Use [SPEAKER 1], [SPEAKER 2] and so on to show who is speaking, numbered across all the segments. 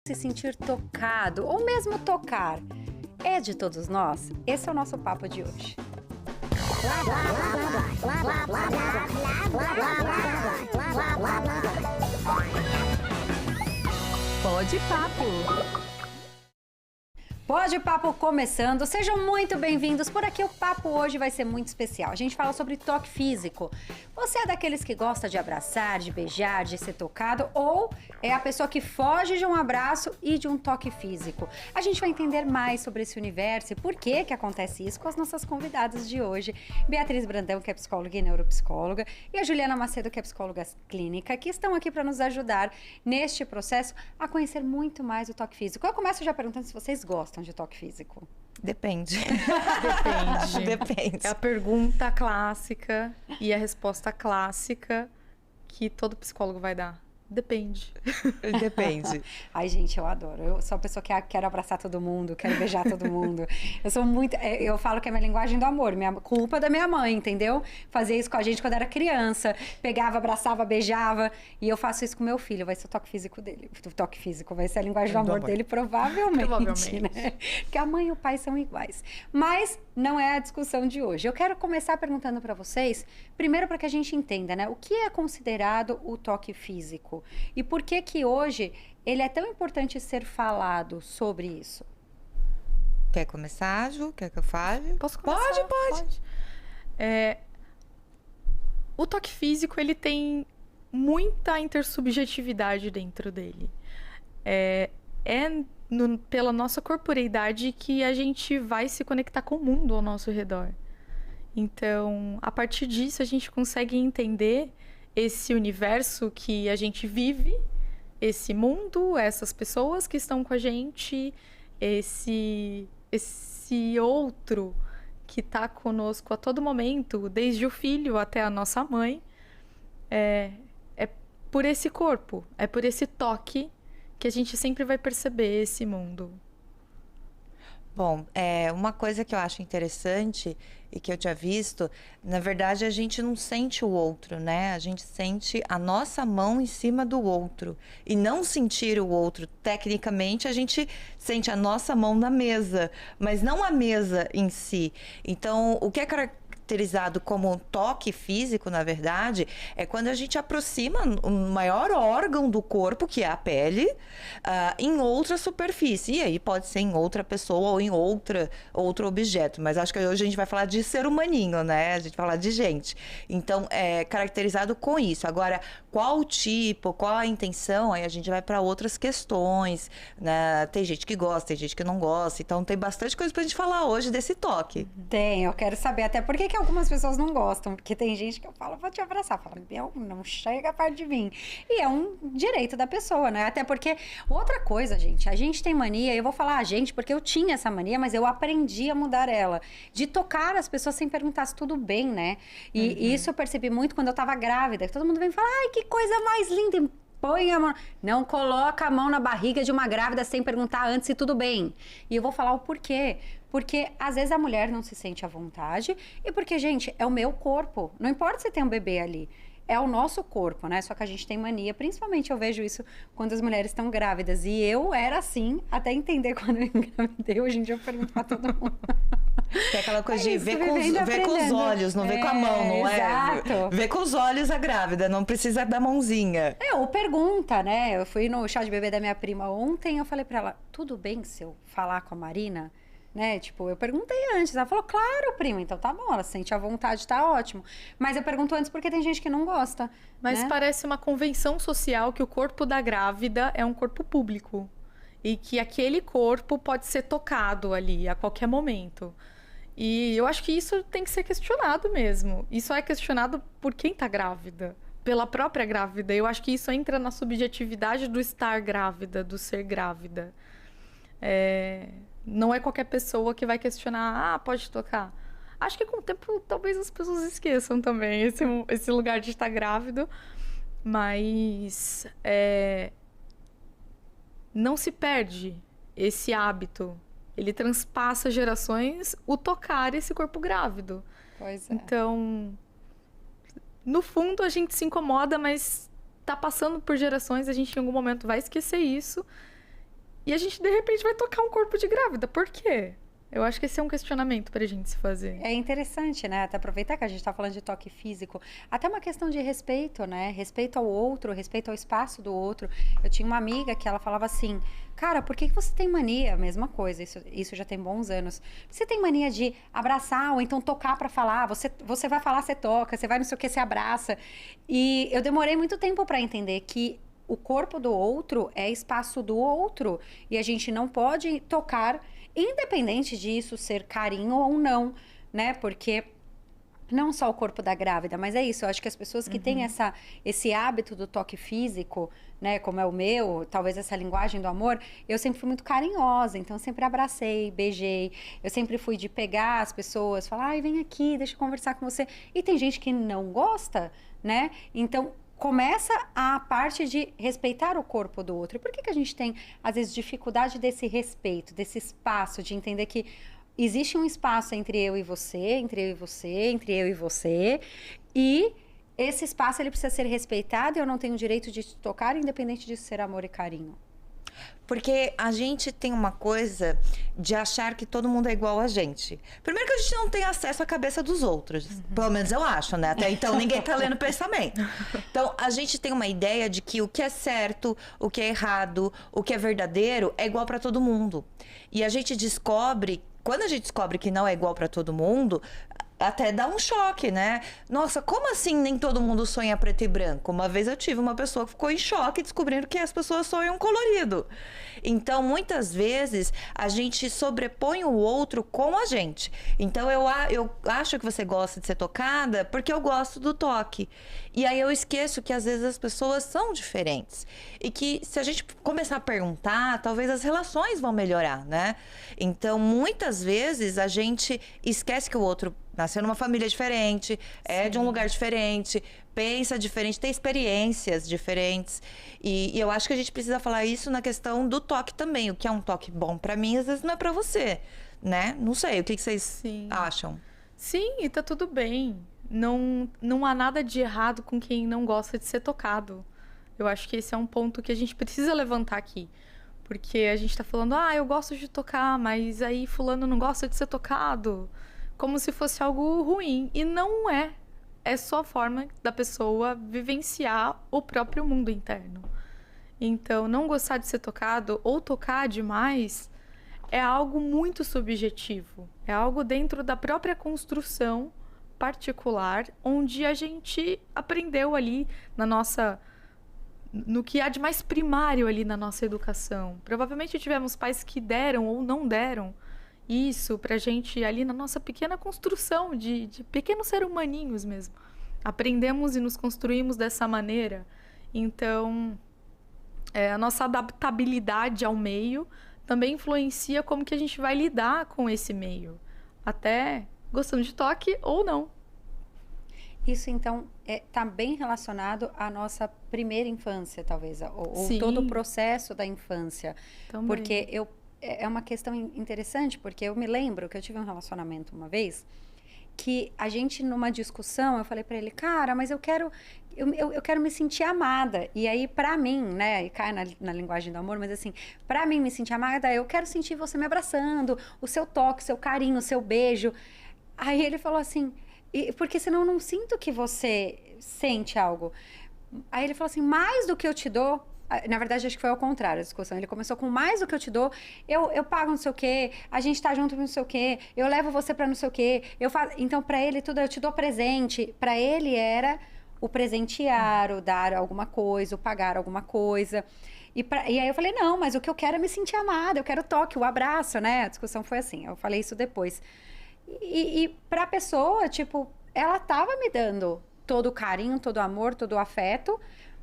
[SPEAKER 1] Se sentir tocado ou mesmo tocar é de todos nós? Esse é o nosso papo de hoje. Pode Papo! Pode Papo começando, sejam muito bem-vindos. Por aqui o papo hoje vai ser muito especial. A gente fala sobre toque físico. Você é daqueles que gosta de abraçar, de beijar, de ser tocado, ou é a pessoa que foge de um abraço e de um toque físico? A gente vai entender mais sobre esse universo e por que acontece isso com as nossas convidadas de hoje. Beatriz Brandão, que é psicóloga e neuropsicóloga, e a Juliana Macedo, que é psicóloga clínica, que estão aqui para nos ajudar neste processo a conhecer muito mais o toque físico. Eu começo já perguntando se vocês gostam de toque físico.
[SPEAKER 2] Depende.
[SPEAKER 3] Depende.
[SPEAKER 2] Depende.
[SPEAKER 3] É a pergunta clássica e a resposta clássica que todo psicólogo vai dar. Depende.
[SPEAKER 2] Depende.
[SPEAKER 1] Ai, gente, eu adoro. Eu sou a pessoa que quero abraçar todo mundo, quero beijar todo mundo. Eu sou muito... Eu falo que é minha linguagem do amor, minha culpa da minha mãe, entendeu? Fazia isso com a gente quando era criança. Pegava, abraçava, beijava. E eu faço isso com meu filho. Vai ser o toque físico dele. O toque físico vai ser a linguagem do amor dele, provavelmente. Né? Porque a mãe e o pai são iguais. Mas não é a discussão de hoje. Eu quero começar perguntando para vocês, primeiro para que a gente entenda, né? O que é considerado o toque físico? E por que hoje ele é tão importante ser falado sobre isso?
[SPEAKER 2] Quer começar, Ju? Quer que eu fale?
[SPEAKER 3] Posso começar? Pode. O toque físico, ele tem muita intersubjetividade dentro dele. Pela nossa corporeidade que a gente vai se conectar com o mundo ao nosso redor. Então, a partir disso, a gente consegue entender esse universo que a gente vive, esse mundo, essas pessoas que estão com a gente, esse outro que está conosco a todo momento, desde o filho até a nossa mãe, é por esse corpo, é por esse toque que a gente sempre vai perceber esse mundo.
[SPEAKER 2] Bom, uma coisa que eu acho interessante e que eu tinha visto, na verdade a gente não sente o outro, né? A gente sente a nossa mão em cima do outro. E não sentir o outro, tecnicamente, a gente sente a nossa mão na mesa, mas não a mesa em si. Então, o que é caracterizado como um toque físico, na verdade, é quando a gente aproxima o maior órgão do corpo, que é a pele, em outra superfície. E aí pode ser em outra pessoa ou em outro objeto. Mas acho que hoje a gente vai falar de ser humaninho, né? A gente vai falar de gente. Então, é caracterizado com isso. Agora, qual o tipo, qual a intenção, aí a gente vai para outras questões, né? Tem gente que gosta, tem gente que não gosta. Então, tem bastante coisa pra gente falar hoje desse toque.
[SPEAKER 1] Tem, eu quero saber até por que algumas pessoas não gostam, porque tem gente que eu falo, vou te abraçar, fala, não chega perto de mim. E é um direito da pessoa, né? Até porque, outra coisa, gente, a gente tem mania, eu vou falar a gente, porque eu tinha essa mania, mas eu aprendi a mudar ela, de tocar as pessoas sem perguntar se tudo bem, né? E isso eu percebi muito quando eu tava grávida, que todo mundo vem falar, ai, que coisa mais linda, põe a mão, não coloca a mão na barriga de uma grávida sem perguntar antes se tudo bem. E eu vou falar o porquê. Porque às vezes a mulher não se sente à vontade e porque, gente, é o meu corpo. Não importa se tem um bebê ali. É o nosso corpo, né? Só que a gente tem mania. Principalmente eu vejo isso quando as mulheres estão grávidas. E eu era assim até entender quando eu engravidei. Hoje em dia eu pergunto pra todo mundo.
[SPEAKER 2] Que é aquela coisa de ver com os
[SPEAKER 1] aprendendo.
[SPEAKER 2] olhos, não ver com a mão, não
[SPEAKER 1] exato.
[SPEAKER 2] é? Ver com os olhos a grávida, não precisa da mãozinha.
[SPEAKER 1] Ou pergunta, né? Eu fui no chá de bebê da minha prima ontem, eu falei pra ela, tudo bem se eu falar com a Marina? Né? Tipo, eu perguntei antes, ela falou, claro, prima, então tá bom, ela sente à vontade, tá ótimo. Mas eu pergunto antes porque tem gente que não gosta.
[SPEAKER 3] Mas
[SPEAKER 1] né?
[SPEAKER 3] parece uma convenção social que o corpo da grávida é um corpo público. E que aquele corpo pode ser tocado ali a qualquer momento. E eu acho que isso tem que ser questionado mesmo. Isso é questionado por quem tá grávida. Pela própria grávida. Eu acho que isso entra na subjetividade do estar grávida, do ser grávida. Não é qualquer pessoa que vai questionar, pode tocar. Acho que com o tempo talvez as pessoas esqueçam também esse lugar de estar grávido. Mas não se perde esse hábito. Ele transpassa gerações o tocar esse corpo grávido.
[SPEAKER 1] Pois é.
[SPEAKER 3] Então, no fundo a gente se incomoda, mas tá passando por gerações, a gente em algum momento vai esquecer isso. E a gente, de repente, vai tocar um corpo de grávida. Por quê? Eu acho que esse é um questionamento pra gente se fazer.
[SPEAKER 1] É interessante, né? Até aproveitar que a gente tá falando de toque físico. Até uma questão de respeito, né? Respeito ao outro, respeito ao espaço do outro. Eu tinha uma amiga que ela falava assim, cara, por que você tem mania? Mesma coisa, isso já tem bons anos. Você tem mania de abraçar ou então tocar pra falar. Você vai falar, você toca. Você vai não sei o que, você abraça. E eu demorei muito tempo pra entender que o corpo do outro é espaço do outro. E a gente não pode tocar, independente disso ser carinho ou não, né? Porque não só o corpo da grávida, mas é isso. Eu acho que as pessoas que têm esse hábito do toque físico, né? Como é o meu, talvez essa linguagem do amor, eu sempre fui muito carinhosa. Então, eu sempre abracei, beijei. Eu sempre fui de pegar as pessoas, falar, ai, vem aqui, deixa eu conversar com você. E tem gente que não gosta, né? Então, começa a parte de respeitar o corpo do outro. Por que a gente tem, às vezes, dificuldade desse respeito, desse espaço, de entender que existe um espaço entre eu e você, entre eu e você, entre eu e você, e esse espaço ele precisa ser respeitado e eu não tenho o direito de te tocar, independente de ser amor e carinho.
[SPEAKER 2] Porque a gente tem uma coisa de achar que todo mundo é igual a gente. Primeiro que a gente não tem acesso à cabeça dos outros. Pelo menos eu acho, né? Até então ninguém tá lendo pensamento. Então, a gente tem uma ideia de que o que é certo, o que é errado, o que é verdadeiro é igual para todo mundo. E a gente descobre, quando a gente descobre que não é igual para todo mundo, até dá um choque, né? Nossa, como assim nem todo mundo sonha preto e branco? Uma vez eu tive uma pessoa que ficou em choque descobrindo que as pessoas sonham colorido. Então, muitas vezes, a gente sobrepõe o outro com a gente. Então, eu acho que você gosta de ser tocada porque eu gosto do toque. E aí eu esqueço que às vezes as pessoas são diferentes. E que se a gente começar a perguntar, talvez as relações vão melhorar, né? Então, muitas vezes, a gente esquece que o outro nasceu numa família diferente, é de um lugar diferente, pensa diferente, tem experiências diferentes. E eu acho que a gente precisa falar isso na questão do toque também. O que é um toque bom pra mim, às vezes não é pra você, né? Não sei, o que vocês acham?
[SPEAKER 3] Sim, e tá tudo bem. Não há nada de errado com quem não gosta de ser tocado. Eu acho que esse é um ponto que a gente precisa levantar aqui. Porque a gente tá falando, eu gosto de tocar, mas aí fulano não gosta de ser tocado. Como se fosse algo ruim. E não é. É só a forma da pessoa vivenciar o próprio mundo interno. Então, não gostar de ser tocado ou tocar demais é algo muito subjetivo. É algo dentro da própria construção particular, onde a gente aprendeu ali no que há de mais primário ali na nossa educação. Provavelmente tivemos pais que deram ou não deram isso pra gente ali na nossa pequena construção de pequenos seres humaninhos mesmo. Aprendemos e nos construímos dessa maneira. Então, a nossa adaptabilidade ao meio também influencia como que a gente vai lidar com esse meio. Até gostando de toque ou não.
[SPEAKER 1] Isso, então, tá bem relacionado à nossa primeira infância, talvez. Ou todo o processo da infância.
[SPEAKER 3] Também.
[SPEAKER 1] Porque é uma questão interessante, porque eu me lembro que eu tive um relacionamento uma vez que a gente, numa discussão, eu falei pra ele, cara, mas eu quero me sentir amada. E aí, pra mim, né, e cai na linguagem do amor, mas assim, pra mim me sentir amada, eu quero sentir você me abraçando, o seu toque, o seu carinho, o seu beijo. Aí ele falou assim, porque senão eu não sinto que você sente algo. Aí ele falou assim, mais do que eu te dou. Na verdade, acho que foi ao contrário a discussão. Ele começou com mais do que eu te dou, eu pago não sei o quê, a gente tá junto não sei o quê, eu levo você pra não sei o quê. Então, pra ele, tudo eu te dou presente. Pra ele era o presentear, o dar alguma coisa, o pagar alguma coisa. E aí eu falei, não, mas o que eu quero é me sentir amada, eu quero o toque, o abraço, né? A discussão foi assim, eu falei isso depois. E pra pessoa, tipo, ela tava me dando todo o carinho, todo o amor, todo o afeto,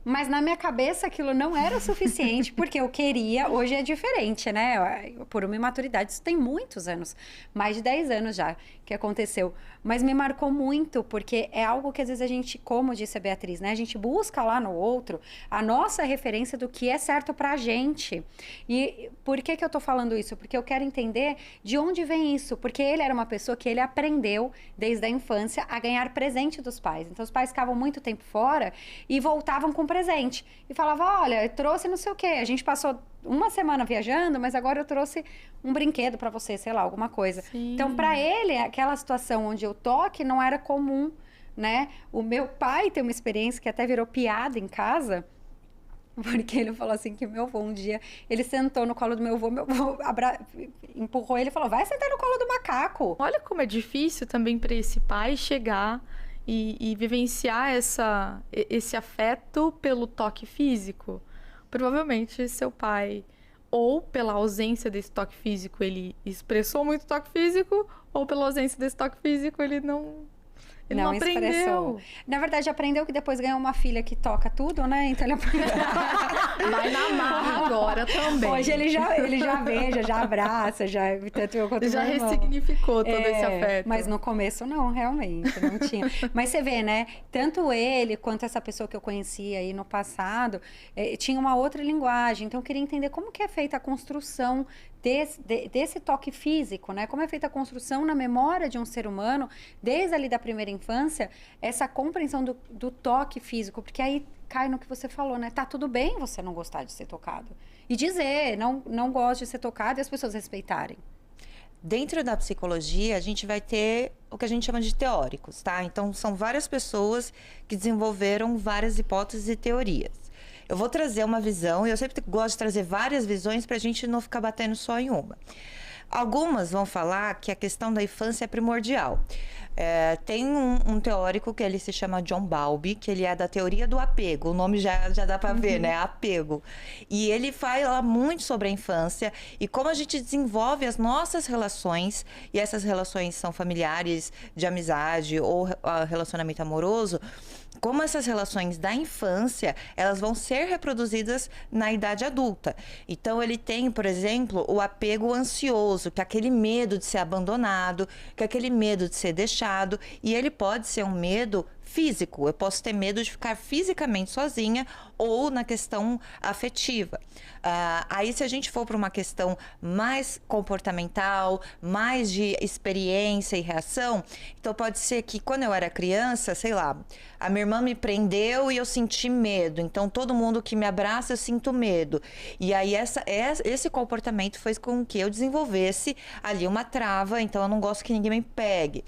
[SPEAKER 1] mas na minha cabeça aquilo não era o suficiente, porque eu queria, hoje é diferente, né? Por uma imaturidade, isso tem muitos anos, mais de 10 anos já que aconteceu. Mas me marcou muito, porque é algo que às vezes a gente, como disse a Beatriz, né? A gente busca lá no outro a nossa referência do que é certo pra gente. E por que eu tô falando isso? Porque eu quero entender de onde vem isso. Porque ele era uma pessoa que ele aprendeu, desde a infância, a ganhar presente dos pais. Então, os pais ficavam muito tempo fora e voltavam com presente. presente. E falava, olha, eu trouxe não sei o quê. A gente passou uma semana viajando, mas agora eu trouxe um brinquedo pra você, sei lá, alguma coisa.
[SPEAKER 3] Sim.
[SPEAKER 1] Então, pra ele, aquela situação onde o toque não era comum, né? O meu pai tem uma experiência que até virou piada em casa, porque ele falou assim que meu avô um dia, ele sentou no colo do meu avô empurrou ele e falou, vai sentar no colo do macaco.
[SPEAKER 3] Olha como é difícil também para esse pai chegar e vivenciar esse afeto pelo toque físico. Provavelmente seu pai, ou pela ausência desse toque físico, ele expressou muito toque físico, ou pela ausência desse toque físico, ele não aprendeu.
[SPEAKER 1] Expressou. Na verdade, aprendeu que depois ganhou uma filha que toca tudo, né? Então ele aprendeu.
[SPEAKER 3] Vai na marra agora também.
[SPEAKER 1] Hoje ele já beija, já abraça, tanto eu quanto
[SPEAKER 3] já
[SPEAKER 1] meu irmão.
[SPEAKER 3] Ressignificou todo esse afeto.
[SPEAKER 1] Mas no começo não, realmente, não tinha. Mas você vê, né? Tanto ele quanto essa pessoa que eu conhecia aí no passado, tinha uma outra linguagem. Então eu queria entender como que é feita a construção desse toque físico, né? Como é feita a construção na memória de um ser humano, desde ali da primeira infância, essa compreensão do toque físico, porque aí cai no que você falou, né? Tá tudo bem você não gostar de ser tocado. E dizer, não gosto de ser tocado e as pessoas respeitarem.
[SPEAKER 2] Dentro da psicologia, a gente vai ter o que a gente chama de teóricos, tá? Então, são várias pessoas que desenvolveram várias hipóteses e teorias. Eu vou trazer uma visão, e eu sempre gosto de trazer várias visões para a gente não ficar batendo só em uma. Algumas vão falar que a questão da infância é primordial. Tem um teórico que ele se chama John Bowlby, que ele é da teoria do apego. O nome já dá para ver, né? Apego. E ele fala muito sobre a infância e como a gente desenvolve as nossas relações, e essas relações são familiares, de amizade ou relacionamento amoroso, como essas relações da infância, elas vão ser reproduzidas na idade adulta. Então, ele tem, por exemplo, o apego ansioso, que é aquele medo de ser abandonado, que é aquele medo de ser deixado, e ele pode ser um medo físico. Eu posso ter medo de ficar fisicamente sozinha ou na questão afetiva. Aí, se a gente for para uma questão mais comportamental, mais de experiência e reação, então pode ser que quando eu era criança, sei lá, a minha irmã me prendeu e eu senti medo. Então, todo mundo que me abraça, eu sinto medo. E aí, esse comportamento fez com que eu desenvolvesse ali uma trava. Então, eu não gosto que ninguém me pegue.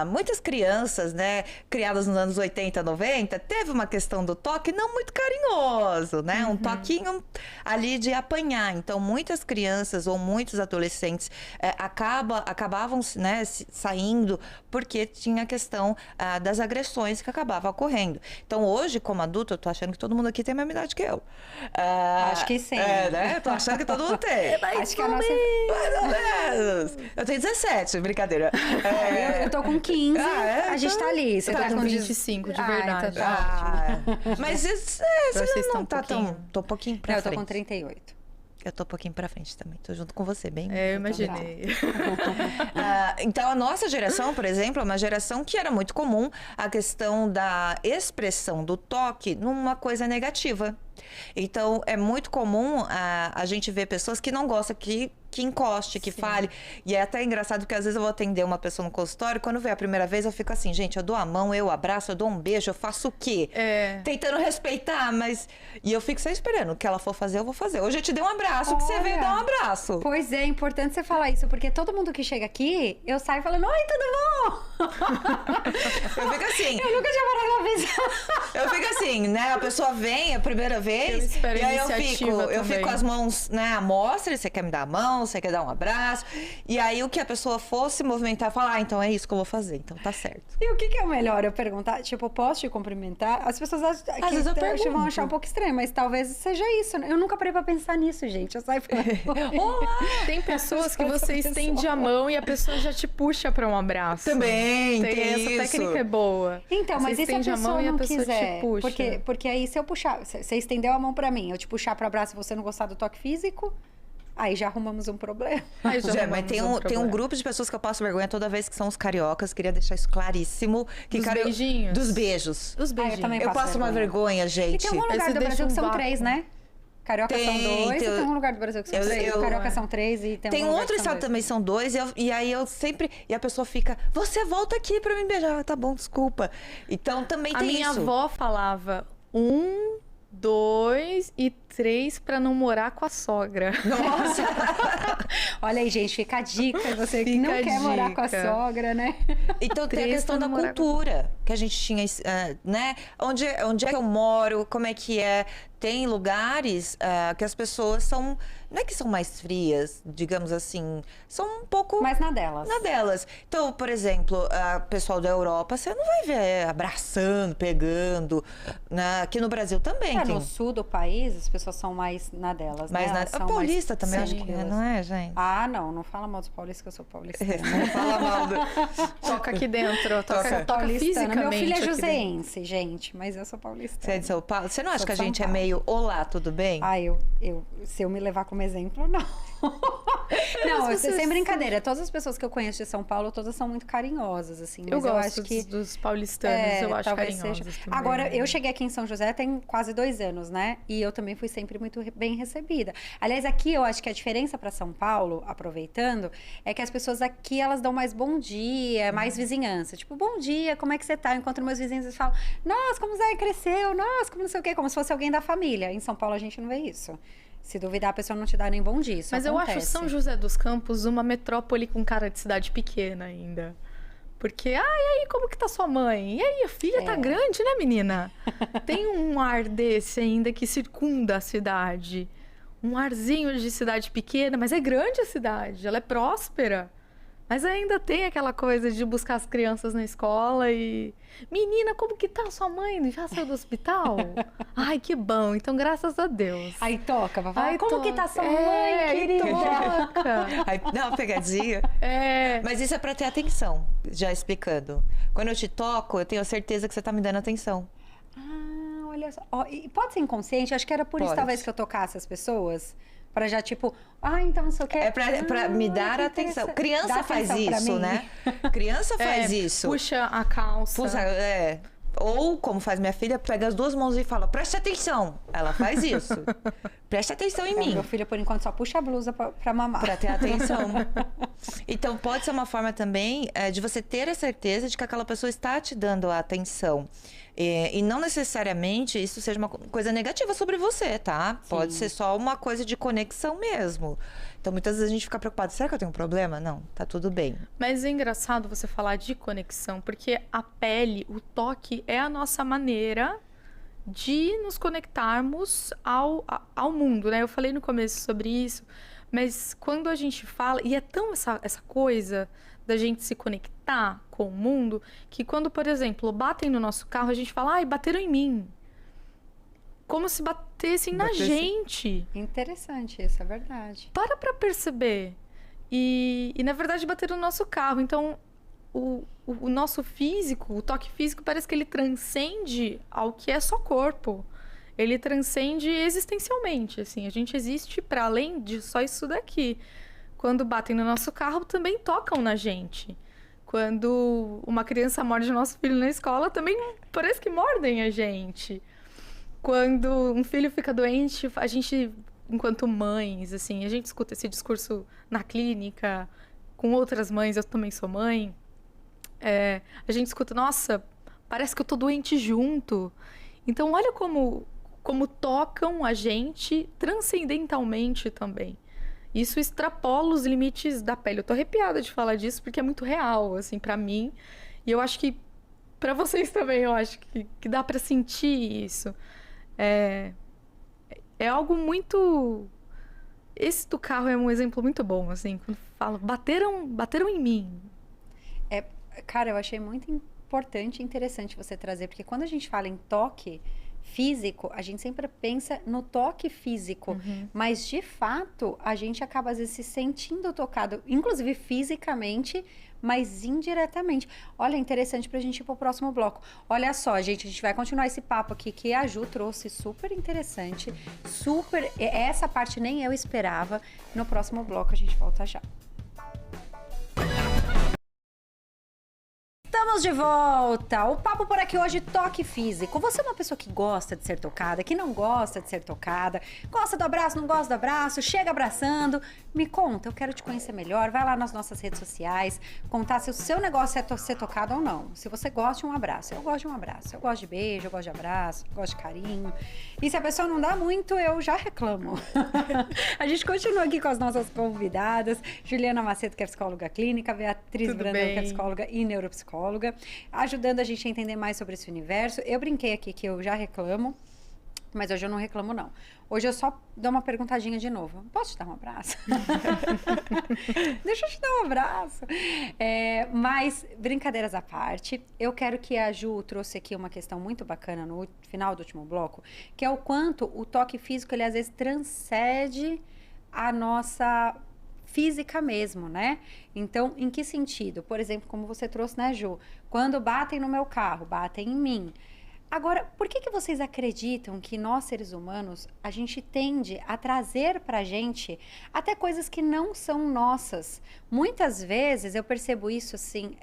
[SPEAKER 2] Muitas crianças, né, criadas nos anos 80, 90, teve uma questão do toque não muito carinhoso, né? Um toquinho ali de apanhar. Então, muitas crianças ou muitos adolescentes acabavam, né, saindo porque tinha a questão das agressões que acabavam ocorrendo. Então, hoje, como adulto, eu tô achando que todo mundo aqui tem a mesma idade que eu.
[SPEAKER 1] Acho que sim.
[SPEAKER 2] Né? Eu tô achando que todo mundo tem.
[SPEAKER 1] Acho que a nossa...
[SPEAKER 2] Mais ou menos. Eu tenho 17, brincadeira.
[SPEAKER 1] Eu tô com 15, a gente tá ali. Você tá com
[SPEAKER 3] 25, de verdade.
[SPEAKER 1] Então tá
[SPEAKER 2] ótimo. Mas você não tá tão... Tô um pouquinho pra frente.
[SPEAKER 1] Eu tô com 38.
[SPEAKER 2] Eu tô um pouquinho pra frente também. Tô junto com você, bem.
[SPEAKER 3] Eu imaginei.
[SPEAKER 2] Então, a nossa geração, por exemplo, é uma geração que era muito comum a questão da expressão do toque numa coisa negativa. Então, é muito comum a gente ver pessoas que não gostam que encoste, que fale. E é até engraçado porque às vezes eu vou atender uma pessoa no consultório, quando vem a primeira vez eu fico assim, gente, eu dou a mão, eu abraço, eu dou um beijo, eu faço o quê? Tentando respeitar, mas... E eu fico só esperando, o que ela for fazer, eu vou fazer. Hoje eu te dei um abraço, que você veio dar um abraço.
[SPEAKER 1] Pois é importante você falar isso, porque todo mundo que chega aqui, eu saio falando, oi, tudo bom?
[SPEAKER 2] Eu fico assim...
[SPEAKER 1] Eu nunca tinha parado pra pensar.
[SPEAKER 2] Eu fico assim, né? A pessoa vem a primeira vez, e aí eu fico com as mãos, né, à mostra, você quer me dar a mão, você quer dar um abraço, e aí o que a pessoa fosse movimentar, falar, então é isso que eu vou fazer, então tá certo.
[SPEAKER 1] E o que é o melhor? Eu perguntar, tipo, posso te cumprimentar? As pessoas às vezes vão achar um pouco estranho, mas talvez seja isso. Eu nunca parei pra pensar nisso, gente. Eu saio falando,
[SPEAKER 3] tem pessoas que você estende a mão e a pessoa já te puxa pra um abraço.
[SPEAKER 2] Também, tem
[SPEAKER 3] essa
[SPEAKER 2] isso.
[SPEAKER 3] técnica é boa.
[SPEAKER 1] Então, mas e se a pessoa não quiser?
[SPEAKER 3] Te puxa.
[SPEAKER 1] Porque aí se eu puxar, você estendeu a mão pra mim, eu te puxar pro abraço e você não gostar do toque físico, aí já arrumamos um problema.
[SPEAKER 2] Mas tem um grupo de pessoas que eu passo vergonha toda vez, que são os cariocas. Queria deixar isso claríssimo.
[SPEAKER 3] Dos beijinhos?
[SPEAKER 2] Dos beijos.
[SPEAKER 3] Dos beijinhos.
[SPEAKER 1] Eu também
[SPEAKER 2] passo uma vergonha, gente.
[SPEAKER 1] E tem um lugar do Brasil que são 3, né? Carioca são 2 e tem um lugar do Brasil que são 3. Carioca são 3 e tem um
[SPEAKER 2] outro estado também são 2 e aí eu sempre... E a pessoa fica, você volta aqui pra me beijar. Tá bom, desculpa. Então também tem isso.
[SPEAKER 3] A minha avó falava 1, 2 e 3 para não morar com a sogra.
[SPEAKER 2] Nossa!
[SPEAKER 1] Olha aí, gente, fica a dica. Você que
[SPEAKER 3] Fica
[SPEAKER 1] não
[SPEAKER 3] a
[SPEAKER 1] quer morar com a
[SPEAKER 3] dica.
[SPEAKER 1] sogra, né?
[SPEAKER 2] Então tem a
[SPEAKER 3] 3
[SPEAKER 2] questão
[SPEAKER 3] pra
[SPEAKER 2] da
[SPEAKER 3] não morar com-
[SPEAKER 2] cultura que a gente tinha, né? Onde é que eu moro? Como é que é? Tem lugares que as pessoas são, não é que são mais frias, digamos assim, são um pouco
[SPEAKER 1] Mas na delas.
[SPEAKER 2] na delas. Então, por exemplo, o pessoal da Europa, você não vai ver abraçando, pegando. Aqui no Brasil também tem.
[SPEAKER 1] No sul do país, as pessoas são mais na delas,
[SPEAKER 2] Mas
[SPEAKER 1] né? Elas
[SPEAKER 2] a
[SPEAKER 1] são
[SPEAKER 2] paulista
[SPEAKER 1] mais
[SPEAKER 2] também, acho que
[SPEAKER 1] tranquilas.
[SPEAKER 2] não é, gente?
[SPEAKER 1] Ah, não fala mal dos paulistas, que eu sou paulistana.
[SPEAKER 2] Não fala mal do...
[SPEAKER 3] Toca aqui dentro, toca
[SPEAKER 1] Paulistana.
[SPEAKER 3] fisicamente.
[SPEAKER 1] Meu filho é
[SPEAKER 3] aqui dentro.
[SPEAKER 1] joseense, gente, mas eu sou paulistana.
[SPEAKER 2] Você é de São Paulo? Você não acha
[SPEAKER 1] Sou
[SPEAKER 2] que a
[SPEAKER 1] de São
[SPEAKER 2] gente é
[SPEAKER 1] Paulo.
[SPEAKER 2] meio olá, tudo bem?
[SPEAKER 1] Ah, se eu me levar como exemplo, não. Não,
[SPEAKER 3] Mas vocês
[SPEAKER 1] sem brincadeira. Todas as pessoas que eu conheço de São Paulo, todas são muito carinhosas, assim. Mas
[SPEAKER 3] Eu gosto
[SPEAKER 1] acho que
[SPEAKER 3] dos paulistanos, eu acho
[SPEAKER 1] talvez
[SPEAKER 3] carinhosos também.
[SPEAKER 1] Agora, eu cheguei aqui em São José tem quase 2 anos, né? E eu também fui sempre muito bem recebida. Aliás, aqui eu acho que a diferença para São Paulo, aproveitando, é que as pessoas aqui, elas dão mais bom dia, mais vizinhança. Tipo, bom dia, como é que você tá? Eu encontro meus vizinhos e falam, nossa, como você cresceu? Nossa, como não sei o quê. Como se fosse alguém da família. Em São Paulo, a gente não vê isso. Se duvidar, a pessoa não te dá nem bom dia. Isso
[SPEAKER 3] Mas
[SPEAKER 1] acontece.
[SPEAKER 3] eu acho São José dos Campos uma metrópole com cara de cidade pequena ainda. Porque, e aí, como que tá sua mãe? E aí, a filha tá grande, né, menina? Tem um ar desse ainda que circunda a cidade. Um arzinho de cidade pequena, mas é grande a cidade, ela é próspera. Mas ainda tem aquela coisa de buscar as crianças na escola e... Menina, como que tá sua mãe? Já saiu do hospital? Ai, que bom. Então, graças a Deus.
[SPEAKER 1] Aí toca, vai falar,
[SPEAKER 3] Ai,
[SPEAKER 1] como que tá sua mãe,
[SPEAKER 3] aí
[SPEAKER 1] querida?
[SPEAKER 3] toca.
[SPEAKER 2] Aí, não, pegadinha.
[SPEAKER 3] É.
[SPEAKER 2] Mas isso é pra ter atenção, já explicando. Quando eu te toco, eu tenho a certeza que você tá me dando atenção.
[SPEAKER 1] Ah, olha só. Ó, e pode ser inconsciente? Acho que era por isso,
[SPEAKER 2] Pode.
[SPEAKER 1] talvez, que eu tocasse as pessoas. Pra já, tipo, então não sei o quê.
[SPEAKER 2] É pra me dar
[SPEAKER 1] que
[SPEAKER 2] atenção.
[SPEAKER 1] interessante.
[SPEAKER 2] Criança
[SPEAKER 1] Dá
[SPEAKER 2] faz
[SPEAKER 1] atenção pra
[SPEAKER 2] isso,
[SPEAKER 1] mim.
[SPEAKER 2] né? Criança faz isso.
[SPEAKER 3] Puxa a calça.
[SPEAKER 2] Puxa, ou, como faz minha filha, pega as 2 mãos e fala, preste atenção. Ela faz isso. Preste atenção em mim.
[SPEAKER 1] Meu filho, por enquanto, só puxa a blusa pra mamar.
[SPEAKER 2] Pra ter atenção. Então, pode ser uma forma também de você ter a certeza de que aquela pessoa está te dando a atenção. E não necessariamente isso seja uma coisa negativa sobre você, tá? Pode ser só uma coisa de conexão mesmo. Então, muitas vezes a gente fica preocupado. Será que eu tenho um problema? Não, tá tudo bem.
[SPEAKER 3] Mas é engraçado você falar de conexão, porque a pele, o toque, é a nossa maneira de nos conectarmos ao mundo, né? Eu falei no começo sobre isso, mas quando a gente fala... E é tão essa coisa da gente se conectar com o mundo, que quando, por exemplo, batem no nosso carro, a gente fala, ai, bateram em mim. Como se batessem na gente.
[SPEAKER 1] Interessante isso, é verdade.
[SPEAKER 3] Para perceber. E na verdade bateram no nosso carro. Então, o nosso físico, o toque físico, parece que ele transcende ao que é só corpo. Ele transcende existencialmente, assim. A gente existe para além de só isso daqui. Quando batem no nosso carro, também tocam na gente. Quando uma criança morde o nosso filho na escola, também parece que mordem a gente. Quando um filho fica doente, a gente, enquanto mães, assim, a gente escuta esse discurso na clínica, com outras mães, eu também sou mãe. A gente escuta, nossa, parece que eu tô doente junto. Então, olha como tocam a gente transcendentalmente também. Isso extrapola os limites da pele. Eu tô arrepiada de falar disso, porque é muito real, assim, pra mim. E eu acho que pra vocês também, eu acho que dá pra sentir isso. É algo muito... Esse do carro é um exemplo muito bom, assim. Quando falo, bateram em mim.
[SPEAKER 1] Cara, eu achei muito importante e interessante você trazer, porque quando a gente fala em toque físico, a gente sempre pensa no toque físico, mas de fato a gente acaba às vezes se sentindo tocado, inclusive fisicamente, mas indiretamente. Olha, interessante pra gente ir pro próximo bloco. Olha só, gente, a gente vai continuar esse papo aqui que a Ju trouxe, super interessante, essa parte nem eu esperava. No próximo bloco a gente volta já. Estamos Estamos de volta! O papo por aqui hoje, toque físico. Você é uma pessoa que gosta de ser tocada, que não gosta de ser tocada, gosta do abraço, não gosta do abraço, chega abraçando. Me conta, eu quero te conhecer melhor. Vai lá nas nossas redes sociais, contar se o seu negócio é ser tocado ou não. Se você gosta de um abraço, eu gosto de um abraço. Eu gosto de beijo, eu gosto de abraço, eu gosto de carinho. E se a pessoa não dá muito, eu já reclamo. A gente continua aqui com as nossas convidadas. Juliana Macedo, que é psicóloga clínica, Beatriz Brandão, que é psicóloga e neuropsicóloga, ajudando a gente a entender mais sobre esse universo. Eu brinquei aqui que eu já reclamo, mas hoje eu não reclamo, não. Hoje eu só dou uma perguntadinha de novo. Posso te dar um abraço? Deixa eu te dar um abraço. Mas, brincadeiras à parte, eu quero que a Ju trouxe aqui uma questão muito bacana no final do último bloco, que é o quanto o toque físico, ele às vezes transcende a nossa física mesmo, né? Então, em que sentido? Por exemplo, como você trouxe, né, Ju? Quando batem no meu carro, batem em mim. Agora, por que vocês acreditam que nós, seres humanos, a gente tende a trazer pra gente até coisas que não são nossas? Muitas vezes, eu percebo isso assim,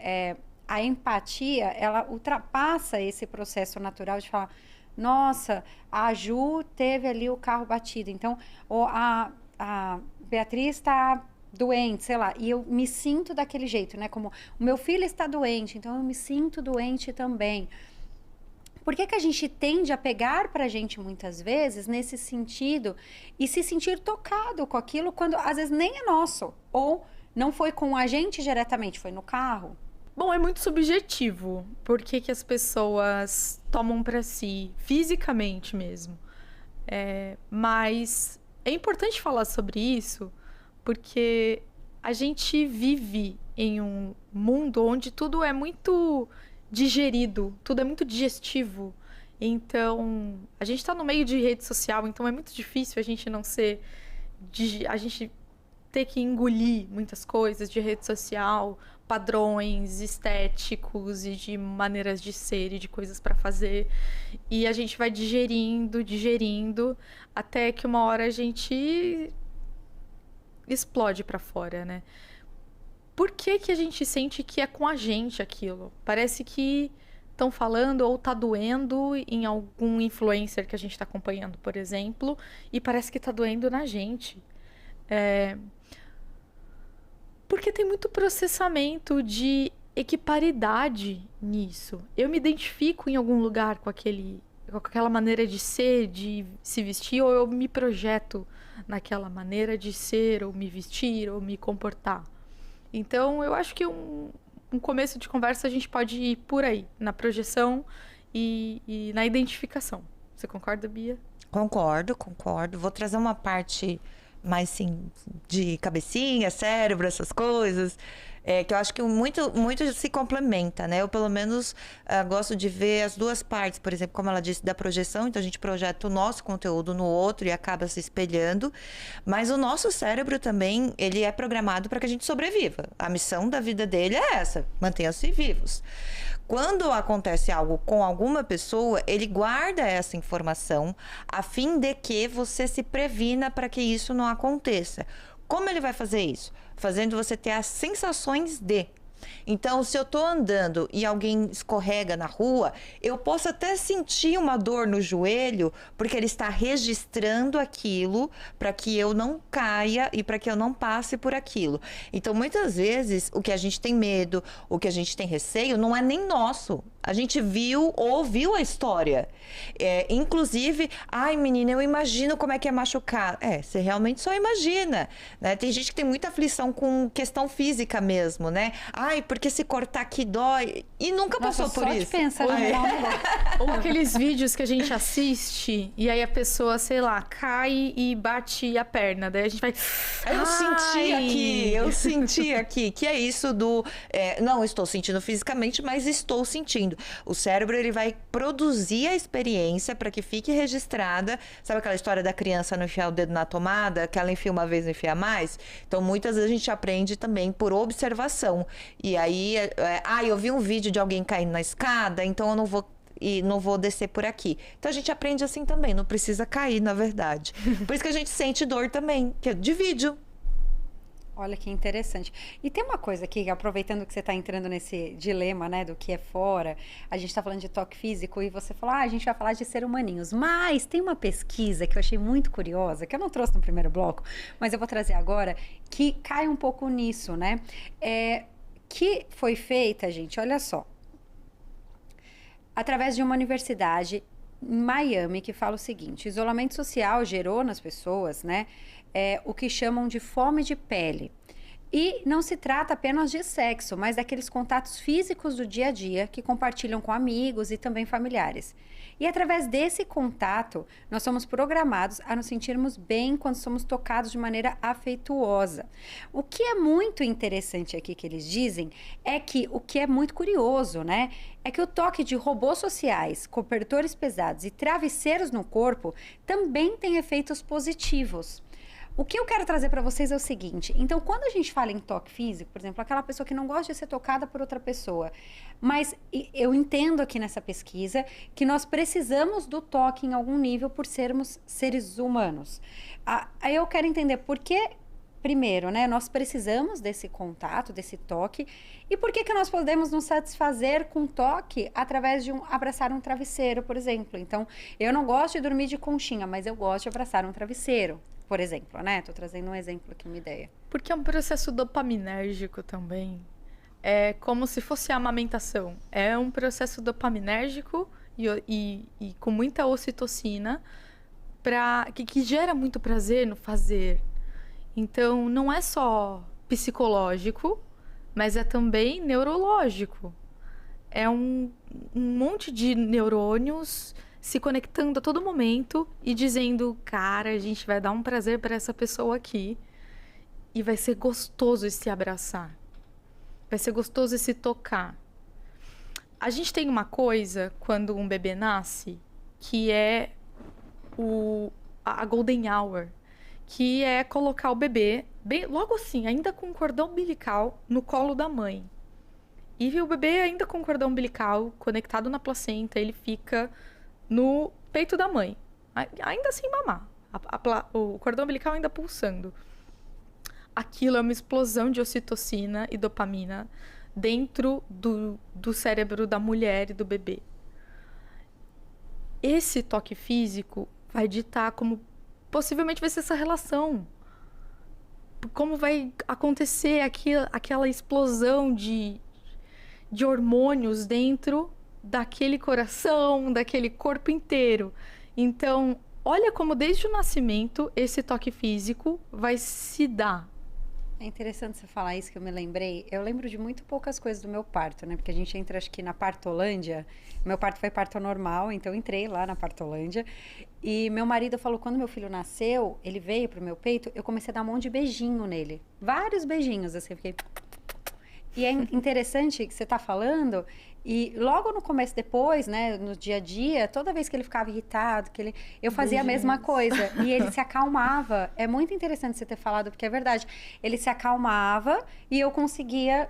[SPEAKER 1] a empatia, ela ultrapassa esse processo natural de falar, nossa, a Ju teve ali o carro batido, então, ou a Beatriz está doente, sei lá, e eu me sinto daquele jeito, né? Como o meu filho está doente, então eu me sinto doente também. Por que a gente tende a pegar pra gente muitas vezes nesse sentido e se sentir tocado com aquilo quando às vezes nem é nosso, ou não foi com a gente diretamente, foi no carro?
[SPEAKER 3] Bom, é muito subjetivo. Por que as pessoas tomam pra si, fisicamente mesmo? Mas é importante falar sobre isso porque a gente vive em um mundo onde tudo é muito digerido, tudo é muito digestivo. Então, a gente tá no meio de rede social, então é muito difícil a gente não ser... a gente ter que engolir muitas coisas de rede social, padrões estéticos e de maneiras de ser e de coisas para fazer. E a gente vai digerindo, até que uma hora a gente explode para fora, né? Por que a gente sente que é com a gente aquilo? Parece que estão falando ou tá doendo em algum influencer que a gente está acompanhando, por exemplo, e parece que tá doendo na gente. Porque tem muito processamento de equiparidade nisso. Eu me identifico em algum lugar com aquela maneira de ser, de se vestir, ou eu me projeto naquela maneira de ser, ou me vestir, ou me comportar. Então, eu acho que um começo de conversa a gente pode ir por aí, na projeção e na identificação. Você concorda, Bia?
[SPEAKER 2] Concordo. Vou trazer uma parte mais, assim, de cabecinha, cérebro, essas coisas, que eu acho que muito se complementa, né? Eu, pelo menos, gosto de ver as duas partes, por exemplo, como ela disse, da projeção, então a gente projeta o nosso conteúdo no outro e acaba se espelhando, mas o nosso cérebro também, ele é programado para que a gente sobreviva. A missão da vida dele é essa, mantenha-se vivos. Quando acontece algo com alguma pessoa, ele guarda essa informação a fim de que você se previna para que isso não aconteça. Como ele vai fazer isso? Fazendo você ter as sensações de. Então, se eu tô andando e alguém escorrega na rua, eu posso até sentir uma dor no joelho, porque ele está registrando aquilo para que eu não caia e para que eu não passe por aquilo. Então, muitas vezes, o que a gente tem medo, o que a gente tem receio, não é nem nosso. A gente viu ou ouviu a história. Inclusive, ai, menina, eu imagino como é que é machucar. Você realmente só imagina, né? Tem gente que tem muita aflição com questão física mesmo, né? Ai, porque se cortar aqui dói. E nunca passou por isso.
[SPEAKER 1] Só de pensar
[SPEAKER 3] ou aqueles vídeos que a gente assiste e aí a pessoa, sei lá, cai e bate a perna. Daí a gente vai...
[SPEAKER 2] Eu senti aqui. Que é isso do... não estou sentindo fisicamente, mas estou sentindo. O cérebro, ele vai produzir a experiência para que fique registrada. Sabe aquela história da criança não enfiar o dedo na tomada, que ela enfia uma vez, não enfia mais? Então, muitas vezes a gente aprende também por observação. E aí, eu vi um vídeo de alguém caindo na escada, então eu não vou descer por aqui. Então a gente aprende assim também, não precisa cair, na verdade. Por isso que a gente sente dor também, que é de vídeo.
[SPEAKER 1] Olha que interessante. E tem uma coisa aqui, aproveitando que você está entrando nesse dilema, né, do que é fora, a gente está falando de toque físico e você falou, a gente vai falar de ser humaninhos. Mas tem uma pesquisa que eu achei muito curiosa, que eu não trouxe no primeiro bloco, mas eu vou trazer agora, que cai um pouco nisso, né? Que foi feita, gente, olha só, através de uma universidade em Miami, que fala o seguinte: isolamento social gerou nas pessoas, né, o que chamam de fome de pele. E não se trata apenas de sexo, mas daqueles contatos físicos do dia a dia que compartilham com amigos e também familiares. E através desse contato, nós somos programados a nos sentirmos bem quando somos tocados de maneira afetuosa. O que é muito interessante aqui que eles dizem é que o que é muito curioso, né? É que o toque de robôs sociais, cobertores pesados e travesseiros no corpo também tem efeitos positivos. O que eu quero trazer para vocês é o seguinte: então, quando a gente fala em toque físico, por exemplo, aquela pessoa que não gosta de ser tocada por outra pessoa, mas eu entendo aqui nessa pesquisa que nós precisamos do toque em algum nível por sermos seres humanos. Aí eu quero entender por que, primeiro, né, nós precisamos desse contato, desse toque, e por que nós podemos nos satisfazer com toque através de abraçar um travesseiro, por exemplo. Então, eu não gosto de dormir de conchinha, mas eu gosto de abraçar um travesseiro, por exemplo, né? Tô trazendo um exemplo aqui, uma ideia.
[SPEAKER 3] Porque é um processo dopaminérgico também. É como se fosse a amamentação. É um processo dopaminérgico e com muita ocitocina que gera muito prazer no fazer. Então, não é só psicológico, mas é também neurológico. É um monte de neurônios se conectando a todo momento e dizendo, cara, a gente vai dar um prazer para essa pessoa aqui e vai ser gostoso esse abraçar. Vai ser gostoso esse tocar. A gente tem uma coisa, quando um bebê nasce, que é a golden hour, que é colocar o bebê, logo assim, ainda com o cordão umbilical, no colo da mãe. E o bebê ainda com o cordão umbilical conectado na placenta, ele fica no peito da mãe, ainda sem mamar, o cordão umbilical ainda pulsando. Aquilo é uma explosão de ocitocina e dopamina dentro do cérebro da mulher e do bebê. Esse toque físico vai ditar como possivelmente vai ser essa relação, como vai acontecer aquela explosão de hormônios dentro daquele coração, daquele corpo inteiro. Então, olha como desde o nascimento esse toque físico vai se dar.
[SPEAKER 1] É interessante você falar isso, que eu me lembrei. Eu lembro de muito poucas coisas do meu parto, né? Porque a gente entra, acho que na Partolândia. Meu parto foi parto normal, então eu entrei lá na Partolândia. E meu marido falou, quando meu filho nasceu, ele veio pro meu peito, eu comecei a dar um monte de beijinho nele. Vários beijinhos, assim, fiquei... E é interessante que você tá falando... E logo no começo, depois, né, no dia a dia, toda vez que ele ficava irritado, eu fazia a mesma coisa. E ele se acalmava. É muito interessante você ter falado, porque é verdade. Ele se acalmava e eu conseguia,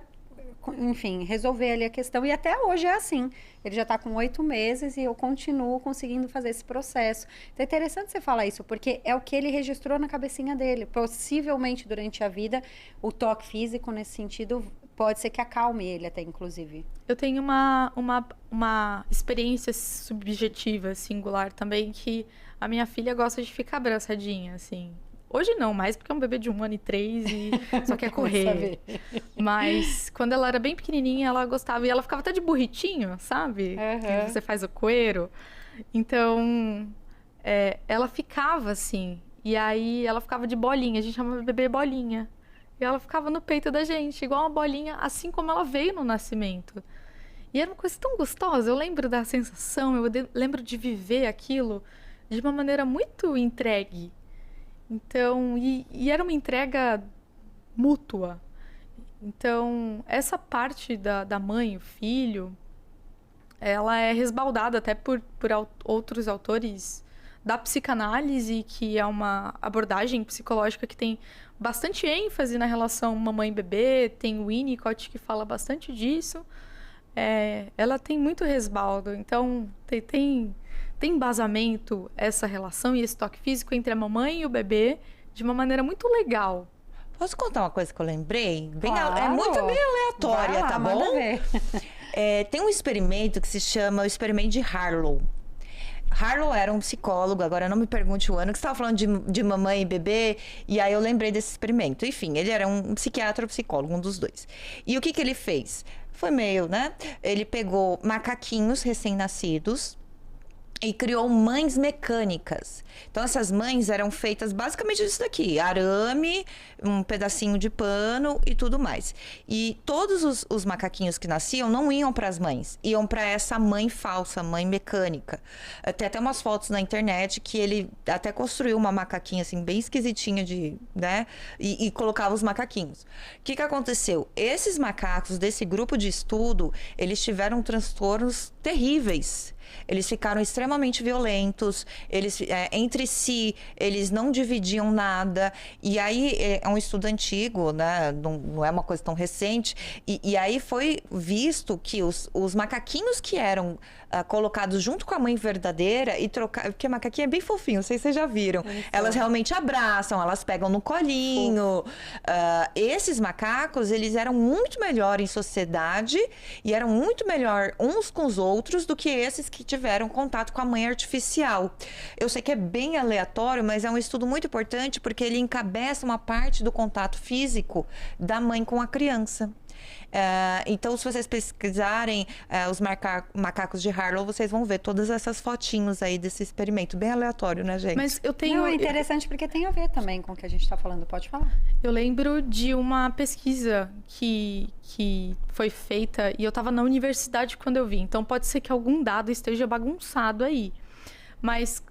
[SPEAKER 1] enfim, resolver ali a questão. E até hoje é assim. Ele já está com 8 meses e eu continuo conseguindo fazer esse processo. Então é interessante você falar isso, porque é o que ele registrou na cabecinha dele. Possivelmente, durante a vida, o toque físico, nesse sentido... Pode ser que acalme ele até, inclusive.
[SPEAKER 3] Eu tenho uma experiência subjetiva, singular também, que a minha filha gosta de ficar abraçadinha, assim. Hoje não, mais porque é um bebê de 1 ano e 3 e só quer correr. Mas quando ela era bem pequenininha, ela gostava. E ela ficava até de burritinho, sabe? Que você faz o coeiro. Então, ela ficava assim. E aí, ela ficava de bolinha. A gente chama de bebê bolinha. E ela ficava no peito da gente, igual uma bolinha, assim como ela veio no nascimento. E era uma coisa tão gostosa. Eu lembro da sensação, eu lembro de viver aquilo de uma maneira muito entregue. Então, e era uma entrega mútua. Então, essa parte da mãe, o filho, ela é resbaldada até por outros autores da psicanálise, que é uma abordagem psicológica que tem bastante ênfase na relação mamãe-bebê. Tem o Winnicott que fala bastante disso. Ela tem muito resbaldo. Então, tem embasamento essa relação e esse toque físico entre a mamãe e o bebê de uma maneira muito legal.
[SPEAKER 2] Posso contar uma coisa que eu lembrei?
[SPEAKER 1] Claro.
[SPEAKER 2] É muito bem aleatória,
[SPEAKER 1] Vai lá,
[SPEAKER 2] tá
[SPEAKER 1] manda
[SPEAKER 2] bom?
[SPEAKER 1] ver.
[SPEAKER 2] Tem um experimento que se chama o experimento de Harlow. Harlow era um psicólogo, agora não me pergunte o ano, que você estava falando de mamãe e bebê, e aí eu lembrei desse experimento. Enfim, ele era um psiquiatra ou psicólogo, um dos dois. E o que ele fez? Foi meio, né? Ele pegou macaquinhos recém-nascidos e criou mães mecânicas. Então, essas mães eram feitas basicamente disso daqui: arame, um pedacinho de pano e tudo mais. E todos os macaquinhos que nasciam não iam para as mães, iam para essa mãe falsa, mãe mecânica. Tem até umas fotos na internet que ele até construiu uma macaquinha assim, bem esquisitinha né? E colocava os macaquinhos. O que aconteceu? Esses macacos desse grupo de estudo, eles tiveram transtornos terríveis. Eles ficaram extremamente violentos, entre si, eles não dividiam nada. E aí, é um estudo antigo, né? Não é uma coisa tão recente. E aí foi visto que os macaquinhos que eram colocados junto com a mãe verdadeira e trocar, porque macaquinho é bem fofinho, não sei se vocês já viram. Elas realmente abraçam, elas pegam no colinho. Esses macacos, eles eram muito melhor em sociedade e eram muito melhor uns com os outros do que esses que tiveram contato com a mãe artificial. Eu sei que é bem aleatório, mas é um estudo muito importante porque ele encabeça uma parte do contato físico da mãe com a criança. Então, se vocês pesquisarem os macacos de Harlow, vocês vão ver todas essas fotinhos aí desse experimento. Bem aleatório, né, gente?
[SPEAKER 3] Mas eu tenho...
[SPEAKER 1] Não, é interessante porque tem a ver também com o que a gente está falando. Pode falar.
[SPEAKER 3] Eu lembro de uma pesquisa que foi feita e eu estava na universidade quando eu vi. Então, pode ser que algum dado esteja bagunçado aí. Mas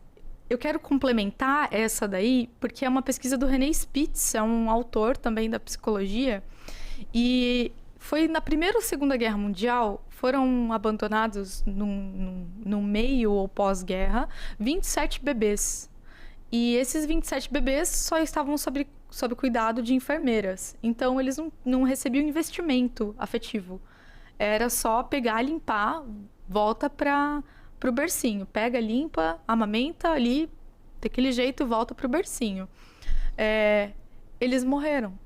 [SPEAKER 3] eu quero complementar essa daí porque é uma pesquisa do René Spitz, é um autor também da psicologia. E foi na Primeira ou Segunda Guerra Mundial, foram abandonados no meio ou pós-guerra 27 bebês. E esses 27 bebês só estavam sob cuidado de enfermeiras. Então, eles não recebiam investimento afetivo. Era só pegar, limpar, volta para o bercinho. Pega, limpa, amamenta ali, daquele jeito, volta para o bercinho. Eles morreram.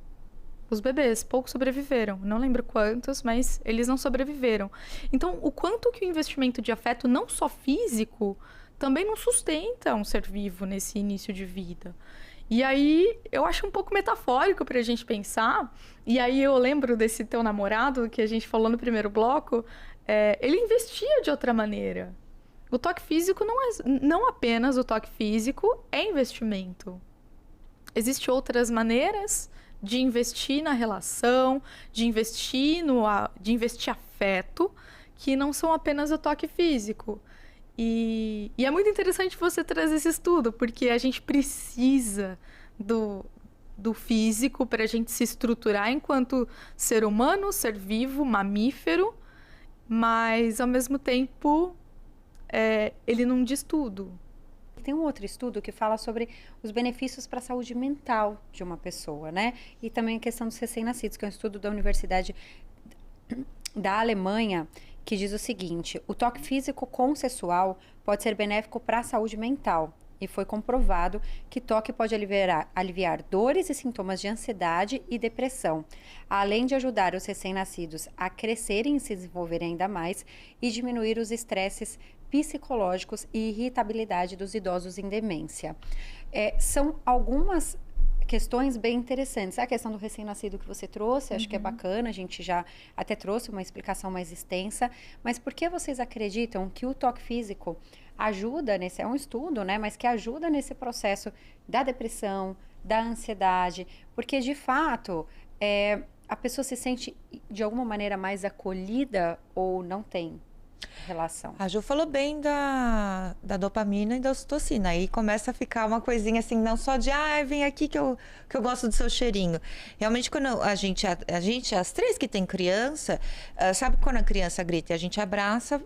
[SPEAKER 3] Os bebês, poucos sobreviveram. Não lembro quantos, mas eles não sobreviveram. Então, o quanto que o investimento de afeto, não só físico, também não sustenta um ser vivo nesse início de vida. E aí, eu acho um pouco metafórico pra gente pensar. E aí, eu lembro desse teu namorado, que a gente falou no primeiro bloco, ele investia de outra maneira. O toque físico não apenas o toque físico é investimento. Existem outras maneiras de investir na relação, de investir afeto, que não são apenas o toque físico. E é muito interessante você trazer esse estudo, porque a gente precisa do físico para a gente se estruturar enquanto ser humano, ser vivo, mamífero, mas, ao mesmo tempo, ele não diz tudo.
[SPEAKER 1] Tem um outro estudo que fala sobre os benefícios para a saúde mental de uma pessoa, né? E também a questão dos recém-nascidos, que é um estudo da Universidade da Alemanha, que diz o seguinte: o toque físico consensual pode ser benéfico para a saúde mental. E foi comprovado que toque pode aliviar dores e sintomas de ansiedade e depressão, além de ajudar os recém-nascidos a crescerem e se desenvolverem ainda mais e diminuir os estresses psicológicos e irritabilidade dos idosos em demência. São algumas questões bem interessantes. A questão do recém-nascido que você trouxe, acho que é bacana, a gente já até trouxe uma explicação mais extensa, mas por que vocês acreditam que o toque físico ajuda nesse, é um estudo, né, mas que ajuda nesse processo da depressão, da ansiedade, porque de fato a pessoa se sente de alguma maneira mais acolhida ou não tem relação?
[SPEAKER 2] A Ju falou bem da dopamina e da ocitocina. Aí começa a ficar uma coisinha assim, não só de vem aqui que eu gosto do seu cheirinho. Realmente, quando a gente, as três que tem criança, sabe quando a criança grita e a gente abraça,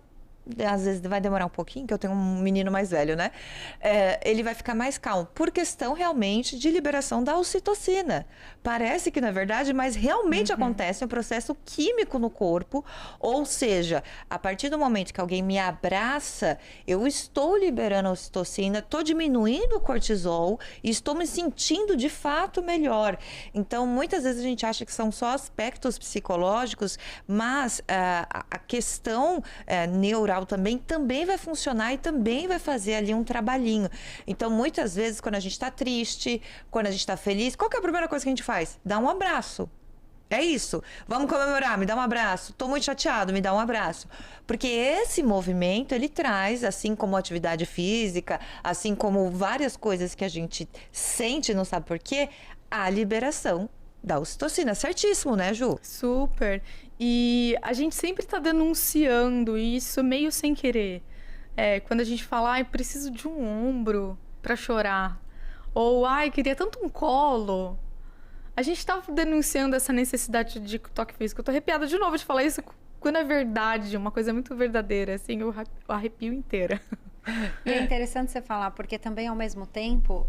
[SPEAKER 2] às vezes vai demorar um pouquinho, que eu tenho um menino mais velho, né? Ele vai ficar mais calmo, por questão realmente de liberação da ocitocina. Parece que não é verdade, mas realmente acontece um processo químico no corpo, ou seja, a partir do momento que alguém me abraça, eu estou liberando a ocitocina, estou diminuindo o cortisol e estou me sentindo de fato melhor. Então, muitas vezes a gente acha que são só aspectos psicológicos, mas a questão neural também vai funcionar e também vai fazer ali um trabalhinho. Então, muitas vezes, quando a gente está triste, quando a gente está feliz, qual que é a primeira coisa que a gente faz? Dá um abraço. É isso. Vamos comemorar, me dá um abraço. Estou muito chateado, me dá um abraço. Porque esse movimento, ele traz, assim como atividade física, assim como várias coisas que a gente sente e não sabe por quê, a liberação da ocitocina. Certíssimo, né, Ju?
[SPEAKER 3] Super. E a gente sempre está denunciando isso meio sem querer. Quando a gente fala, ai, preciso de um ombro para chorar. Ou, ai, queria tanto um colo. A gente tá denunciando essa necessidade de toque físico. Eu tô arrepiada de novo de falar isso quando é verdade, uma coisa muito verdadeira, assim, eu arrepio inteira.
[SPEAKER 1] E é interessante você falar, porque também, ao mesmo tempo,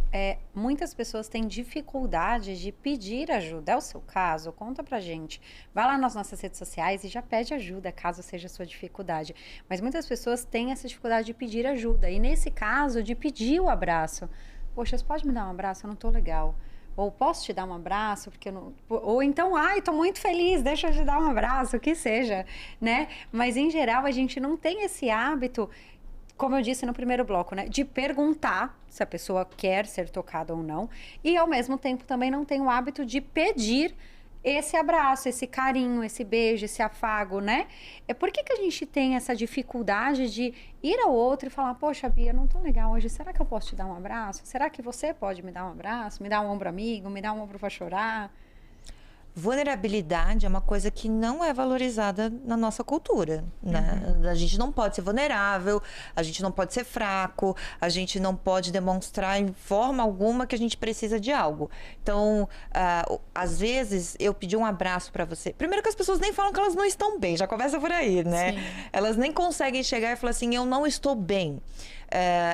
[SPEAKER 1] muitas pessoas têm dificuldade de pedir ajuda. É o seu caso? Conta pra gente. Vai lá nas nossas redes sociais e já pede ajuda, caso seja a sua dificuldade. Mas muitas pessoas têm essa dificuldade de pedir ajuda. E nesse caso, de pedir o abraço. Poxa, você pode me dar um abraço? Eu não tô legal. Ou posso te dar um abraço, porque eu não... Ou então, ai, tô muito feliz, deixa eu te dar um abraço, o que seja, né? Mas, em geral, a gente não tem esse hábito, como eu disse no primeiro bloco, né? De perguntar se a pessoa quer ser tocada ou não. E, ao mesmo tempo, também não tem o hábito de pedir esse abraço, esse carinho, esse beijo, esse afago, né? Por que a gente tem essa dificuldade de ir ao outro e falar, poxa, Bia, não tô legal hoje, será que eu posso te dar um abraço? Será que você pode me dar um abraço? Me dar um ombro amigo? Me dar um ombro pra chorar?
[SPEAKER 2] Vulnerabilidade é uma coisa que não é valorizada na nossa cultura, né? A gente não pode ser vulnerável, a gente não pode ser fraco, a gente não pode demonstrar em forma alguma que a gente precisa de algo. Então, às vezes, eu pedi um abraço pra você. Primeiro que as pessoas nem falam que elas não estão bem, já começa por aí, né? Sim. Elas nem conseguem chegar e falar assim, eu não estou bem.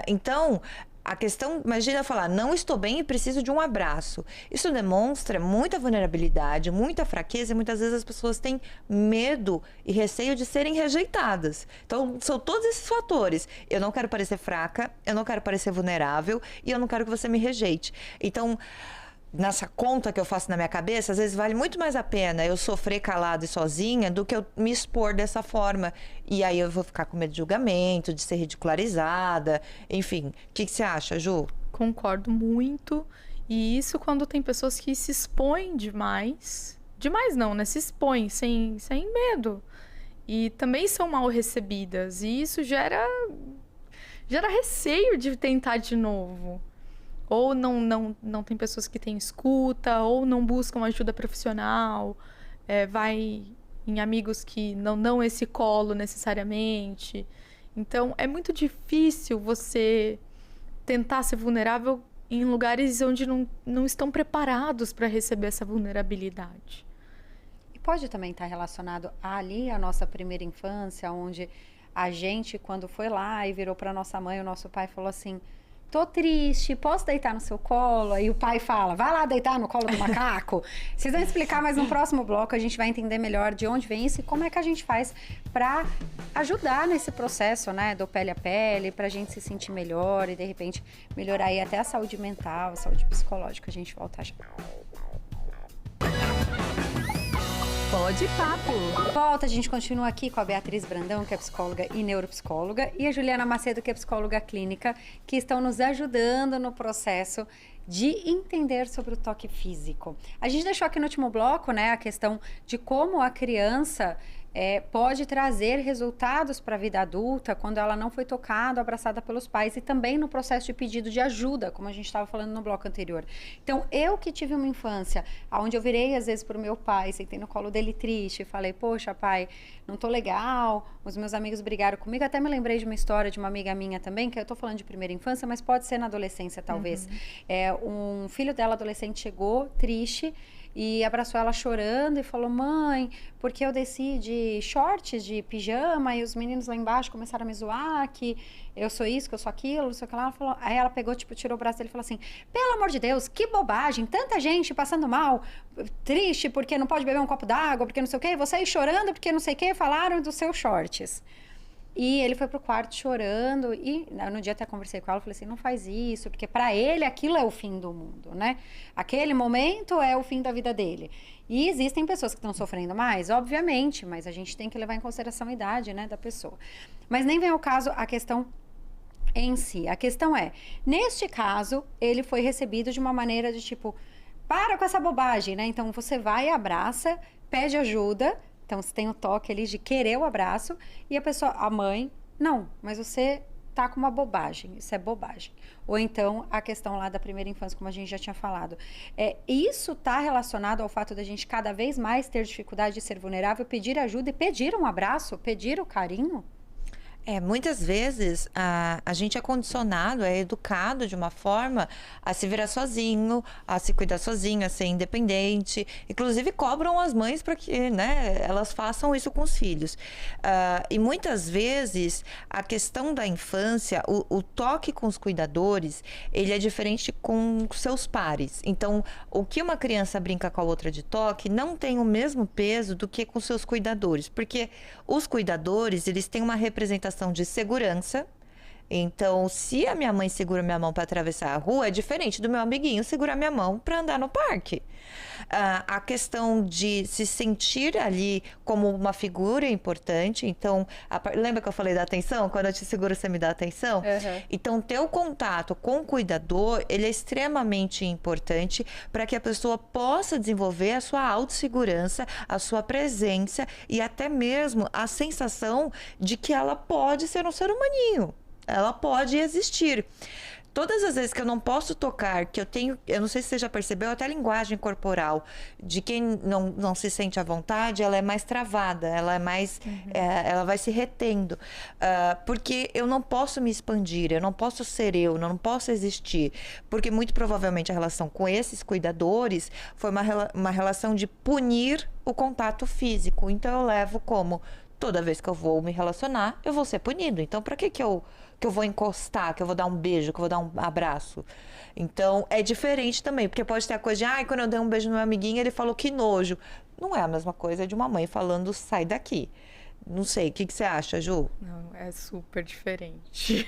[SPEAKER 2] Então... A questão, imagina falar, não estou bem e preciso de um abraço. Isso demonstra muita vulnerabilidade, muita fraqueza e muitas vezes as pessoas têm medo e receio de serem rejeitadas. Então, são todos esses fatores. Eu não quero parecer fraca, eu não quero parecer vulnerável e eu não quero que você me rejeite. Então... nessa conta que eu faço na minha cabeça, às vezes vale muito mais a pena eu sofrer calada e sozinha do que eu me expor dessa forma. E aí eu vou ficar com medo de julgamento, de ser ridicularizada, enfim. O que você acha, Ju?
[SPEAKER 3] Concordo muito. E isso quando tem pessoas que se expõem demais. Demais não, né? Se expõem sem medo. E também são mal recebidas. E isso gera receio de tentar de novo. Ou não tem pessoas que têm escuta, ou não buscam ajuda profissional, vai em amigos que não dão esse colo necessariamente. Então, é muito difícil você tentar ser vulnerável em lugares onde não estão preparados para receber essa vulnerabilidade.
[SPEAKER 1] E pode também estar relacionado ali à nossa primeira infância, onde a gente, quando foi lá e virou para nossa mãe, o nosso pai falou assim... tô triste, posso deitar no seu colo? Aí o pai fala, vai lá deitar no colo do macaco. Vocês vão explicar, mas no próximo bloco a gente vai entender melhor de onde vem isso e como é que a gente faz para ajudar nesse processo, né, do pele a pele, pra gente se sentir melhor e de repente melhorar aí até a saúde mental, a saúde psicológica. A gente volta já.
[SPEAKER 4] Pode Papo.
[SPEAKER 1] Volta, a gente continua aqui com a Beatriz Brandão, que é psicóloga e neuropsicóloga, e a Juliana Macedo, que é psicóloga clínica, que estão nos ajudando no processo de entender sobre o toque físico. A gente deixou aqui no último bloco, né, a questão de como a criança pode trazer resultados para a vida adulta quando ela não foi tocada, abraçada pelos pais, e também no processo de pedido de ajuda, como a gente estava falando no bloco anterior. Então, eu que tive uma infância onde eu virei às vezes para o meu pai, sentei no colo dele triste e falei, poxa pai, não tô legal, os meus amigos brigaram comigo, até me lembrei de uma história de uma amiga minha também, que eu tô falando de primeira infância, mas pode ser na adolescência talvez. Um filho dela adolescente chegou triste e abraçou ela chorando e falou, mãe, porque eu desci de shorts, de pijama, e os meninos lá embaixo começaram a me zoar, que eu sou isso, que eu sou aquilo, não sei o que lá. Ela falou, aí ela pegou, tipo, tirou o braço dele e falou assim, pelo amor de Deus, que bobagem, tanta gente passando mal, triste porque não pode beber um copo d'água, porque não sei o quê, você aí chorando porque não sei o quê, falaram dos seus shorts. E ele foi pro quarto chorando e no dia até conversei com ela, falei assim, não faz isso, porque para ele aquilo é o fim do mundo, né? Aquele momento é o fim da vida dele. E existem pessoas que estão sofrendo mais, obviamente, mas a gente tem que levar em consideração a idade, né, da pessoa. Mas nem vem ao caso a questão em si. A questão é, neste caso, ele foi recebido de uma maneira de tipo, para com essa bobagem, né? Então você vai, abraça, pede ajuda. Então, você tem o toque ali de querer o abraço e a pessoa, a mãe, não, mas você tá com uma bobagem, isso é bobagem. Ou então, a questão lá da primeira infância, como a gente já tinha falado. Isso tá relacionado ao fato da gente cada vez mais ter dificuldade de ser vulnerável, pedir ajuda e pedir um abraço, pedir o carinho?
[SPEAKER 2] Muitas vezes a gente é condicionado, é educado de uma forma a se virar sozinho, a se cuidar sozinho, a ser independente. Inclusive cobram as mães para que, né, elas façam isso com os filhos. E muitas vezes a questão da infância, o toque com os cuidadores, ele é diferente com seus pares. Então, o que uma criança brinca com a outra de toque não tem o mesmo peso do que com seus cuidadores, porque os cuidadores, eles têm uma representação de segurança. Então, se a minha mãe segura minha mão para atravessar a rua, é diferente do meu amiguinho segurar minha mão para andar no parque. A questão de se sentir ali como uma figura importante. Então, lembra que eu falei da atenção? Quando eu te seguro, você me dá atenção?
[SPEAKER 1] Uhum.
[SPEAKER 2] Então, ter o contato com o cuidador, ele é extremamente importante para que a pessoa possa desenvolver a sua autossegurança, a sua presença e até mesmo a sensação de que ela pode ser um ser humaninho. Ela pode existir. Todas as vezes que eu não posso tocar, que eu não sei se você já percebeu, até a linguagem corporal de quem não se sente à vontade, ela é mais travada, ela é mais, ela vai se retendo, porque eu não posso me expandir, eu não posso ser eu não posso existir, porque muito provavelmente a relação com esses cuidadores foi uma relação de punir o contato físico. Então eu levo como toda vez que eu vou me relacionar, eu vou ser punido. Então, para que eu vou encostar, que eu vou dar um beijo, que eu vou dar um abraço? Então, é diferente também, porque pode ter a coisa de, quando eu dei um beijo no meu amiguinho, ele falou que nojo. Não é a mesma coisa de uma mãe falando, sai daqui. Não sei, o que você acha, Ju?
[SPEAKER 3] Não, é super diferente.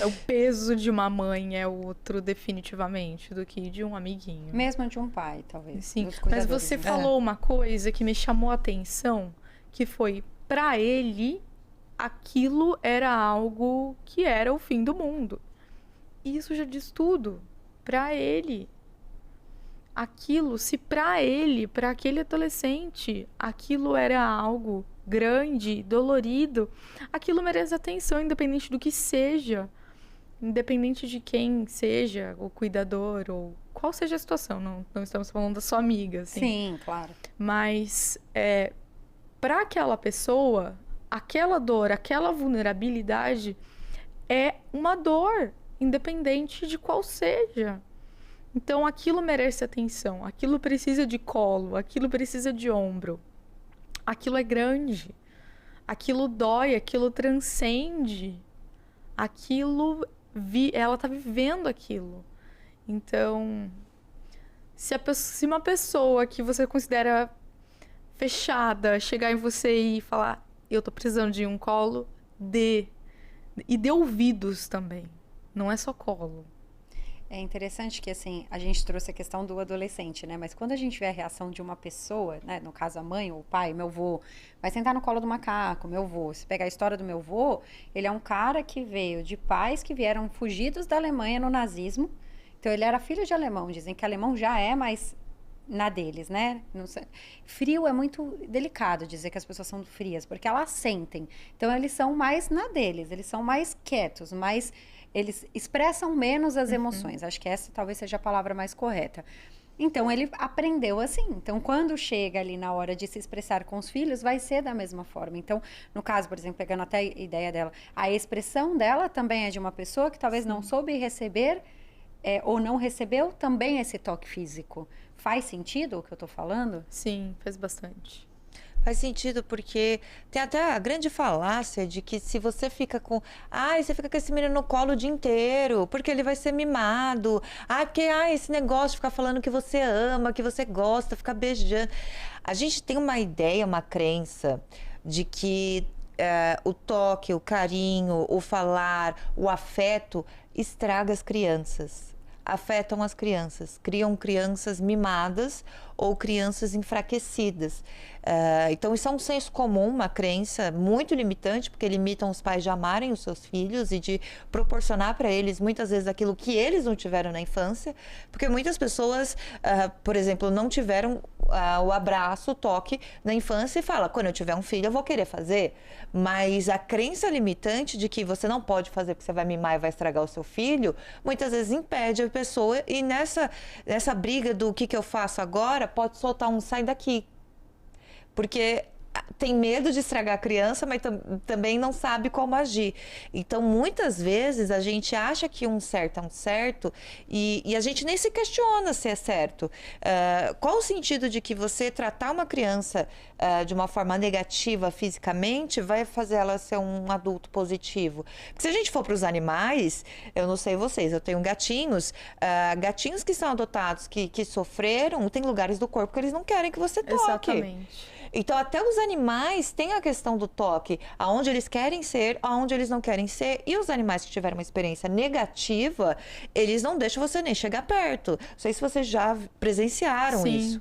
[SPEAKER 3] O peso de uma mãe é outro, definitivamente, do que de um amiguinho.
[SPEAKER 1] Mesmo de um pai, talvez.
[SPEAKER 3] Sim, mas você falou uma coisa que me chamou a atenção, que foi, para ele, aquilo era algo que era o fim do mundo. E isso já diz tudo. Para ele, aquilo, se para ele, para aquele adolescente, aquilo era algo grande, dolorido, aquilo merece atenção, independente do que seja. Independente de quem seja o cuidador ou qual seja a situação. Não estamos falando da sua amiga, assim.
[SPEAKER 1] Sim, claro.
[SPEAKER 3] Mas, para aquela pessoa, aquela dor, aquela vulnerabilidade é uma dor, independente de qual seja. Então, aquilo merece atenção, aquilo precisa de colo, aquilo precisa de ombro. Aquilo é grande, aquilo dói, aquilo transcende, ela está vivendo aquilo. Então, se uma pessoa que você considera fechada chegar em você e falar, eu tô precisando de um colo, dê ouvidos também, não é só colo.
[SPEAKER 1] É interessante que, assim, a gente trouxe a questão do adolescente, né? Mas quando a gente vê a reação de uma pessoa, né? No caso, a mãe ou o pai, meu avô, vai sentar no colo do macaco, meu avô. Se pegar a história do meu avô, ele é um cara que veio de pais que vieram fugidos da Alemanha no nazismo. Então, ele era filho de alemão. Dizem que alemão já é mais na deles, né? Não sei. Frio é muito delicado dizer que as pessoas são frias, porque elas sentem. Então, eles são mais na deles. Eles são mais quietos, mais... Eles expressam menos as emoções. Acho que essa talvez seja a palavra mais correta. Então, ele aprendeu assim. Então, quando chega ali na hora de se expressar com os filhos, vai ser da mesma forma. Então, no caso, por exemplo, pegando até a ideia dela, a expressão dela também é de uma pessoa que talvez não soube receber ou não recebeu também esse toque físico. Faz sentido o que eu tô falando?
[SPEAKER 3] Sim, faz bastante.
[SPEAKER 2] Faz sentido, porque tem até a grande falácia de que se você fica com... você fica com esse menino no colo o dia inteiro, porque ele vai ser mimado. Porque esse negócio de ficar falando que você ama, que você gosta, ficar beijando. A gente tem uma ideia, uma crença de que o toque, o carinho, o falar, o afeto estraga as crianças. Afetam as crianças, criam crianças mimadas ou crianças enfraquecidas. Então, isso é um senso comum, uma crença muito limitante, porque limitam os pais de amarem os seus filhos e de proporcionar para eles, muitas vezes, aquilo que eles não tiveram na infância, porque muitas pessoas, por exemplo, não tiveram o abraço, o toque na infância e fala, quando eu tiver um filho, eu vou querer fazer. Mas a crença limitante de que você não pode fazer porque você vai mimar e vai estragar o seu filho, muitas vezes impede a pessoa, e nessa briga do que eu faço agora, pode soltar um sai daqui. Porque tem medo de estragar a criança, mas também não sabe como agir. Então, muitas vezes, a gente acha que um certo é um certo e a gente nem se questiona se é certo. Qual o sentido de que você tratar uma criança de uma forma negativa fisicamente vai fazer ela ser um adulto positivo? Porque se a gente for para os animais, eu não sei vocês, eu tenho gatinhos, gatinhos que são adotados, que sofreram, tem lugares do corpo que eles não querem que você toque.
[SPEAKER 3] Exatamente.
[SPEAKER 2] Então, até os animais têm a questão do toque, aonde eles querem ser, aonde eles não querem ser. E os animais que tiveram uma experiência negativa, eles não deixam você nem chegar perto. Não sei se vocês já presenciaram isso.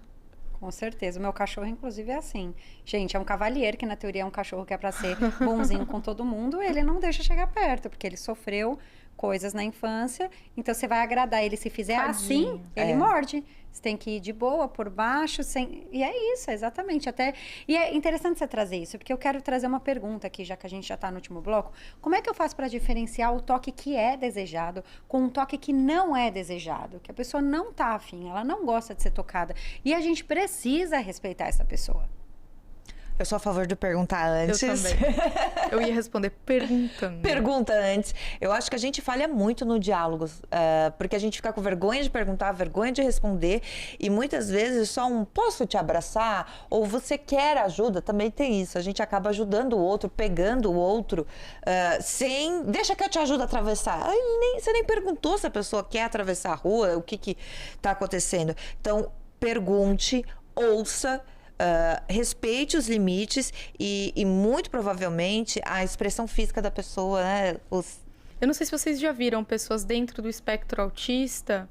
[SPEAKER 1] Com certeza. O meu cachorro, inclusive, é assim. Gente, é um cavalheiro, que na teoria é um cachorro que é pra ser bonzinho com todo mundo. Ele não deixa chegar perto, porque ele sofreu coisas na infância. Então, você vai agradar ele. Se fizer assim, ele morde. Você tem que ir de boa, por baixo, sem... E é isso, exatamente. E é interessante você trazer isso, porque eu quero trazer uma pergunta aqui, já que a gente já está no último bloco. Como é que eu faço para diferenciar o toque que é desejado com um toque que não é desejado? Que a pessoa não tá afim, ela não gosta de ser tocada. E a gente precisa respeitar essa pessoa.
[SPEAKER 2] Eu sou a favor de perguntar antes.
[SPEAKER 3] Eu também. Eu ia responder perguntando.
[SPEAKER 2] Pergunta antes. Eu acho que a gente falha muito no diálogo, porque a gente fica com vergonha de perguntar, vergonha de responder, e muitas vezes só posso te abraçar? Ou você quer ajuda? Também tem isso. A gente acaba ajudando o outro, pegando o outro, deixa que eu te ajudo a atravessar. Você nem perguntou se a pessoa quer atravessar a rua, o que está acontecendo. Então, pergunte, ouça, respeite os limites e muito provavelmente a expressão física da pessoa, né?
[SPEAKER 3] Eu não sei se vocês já viram pessoas dentro do espectro autista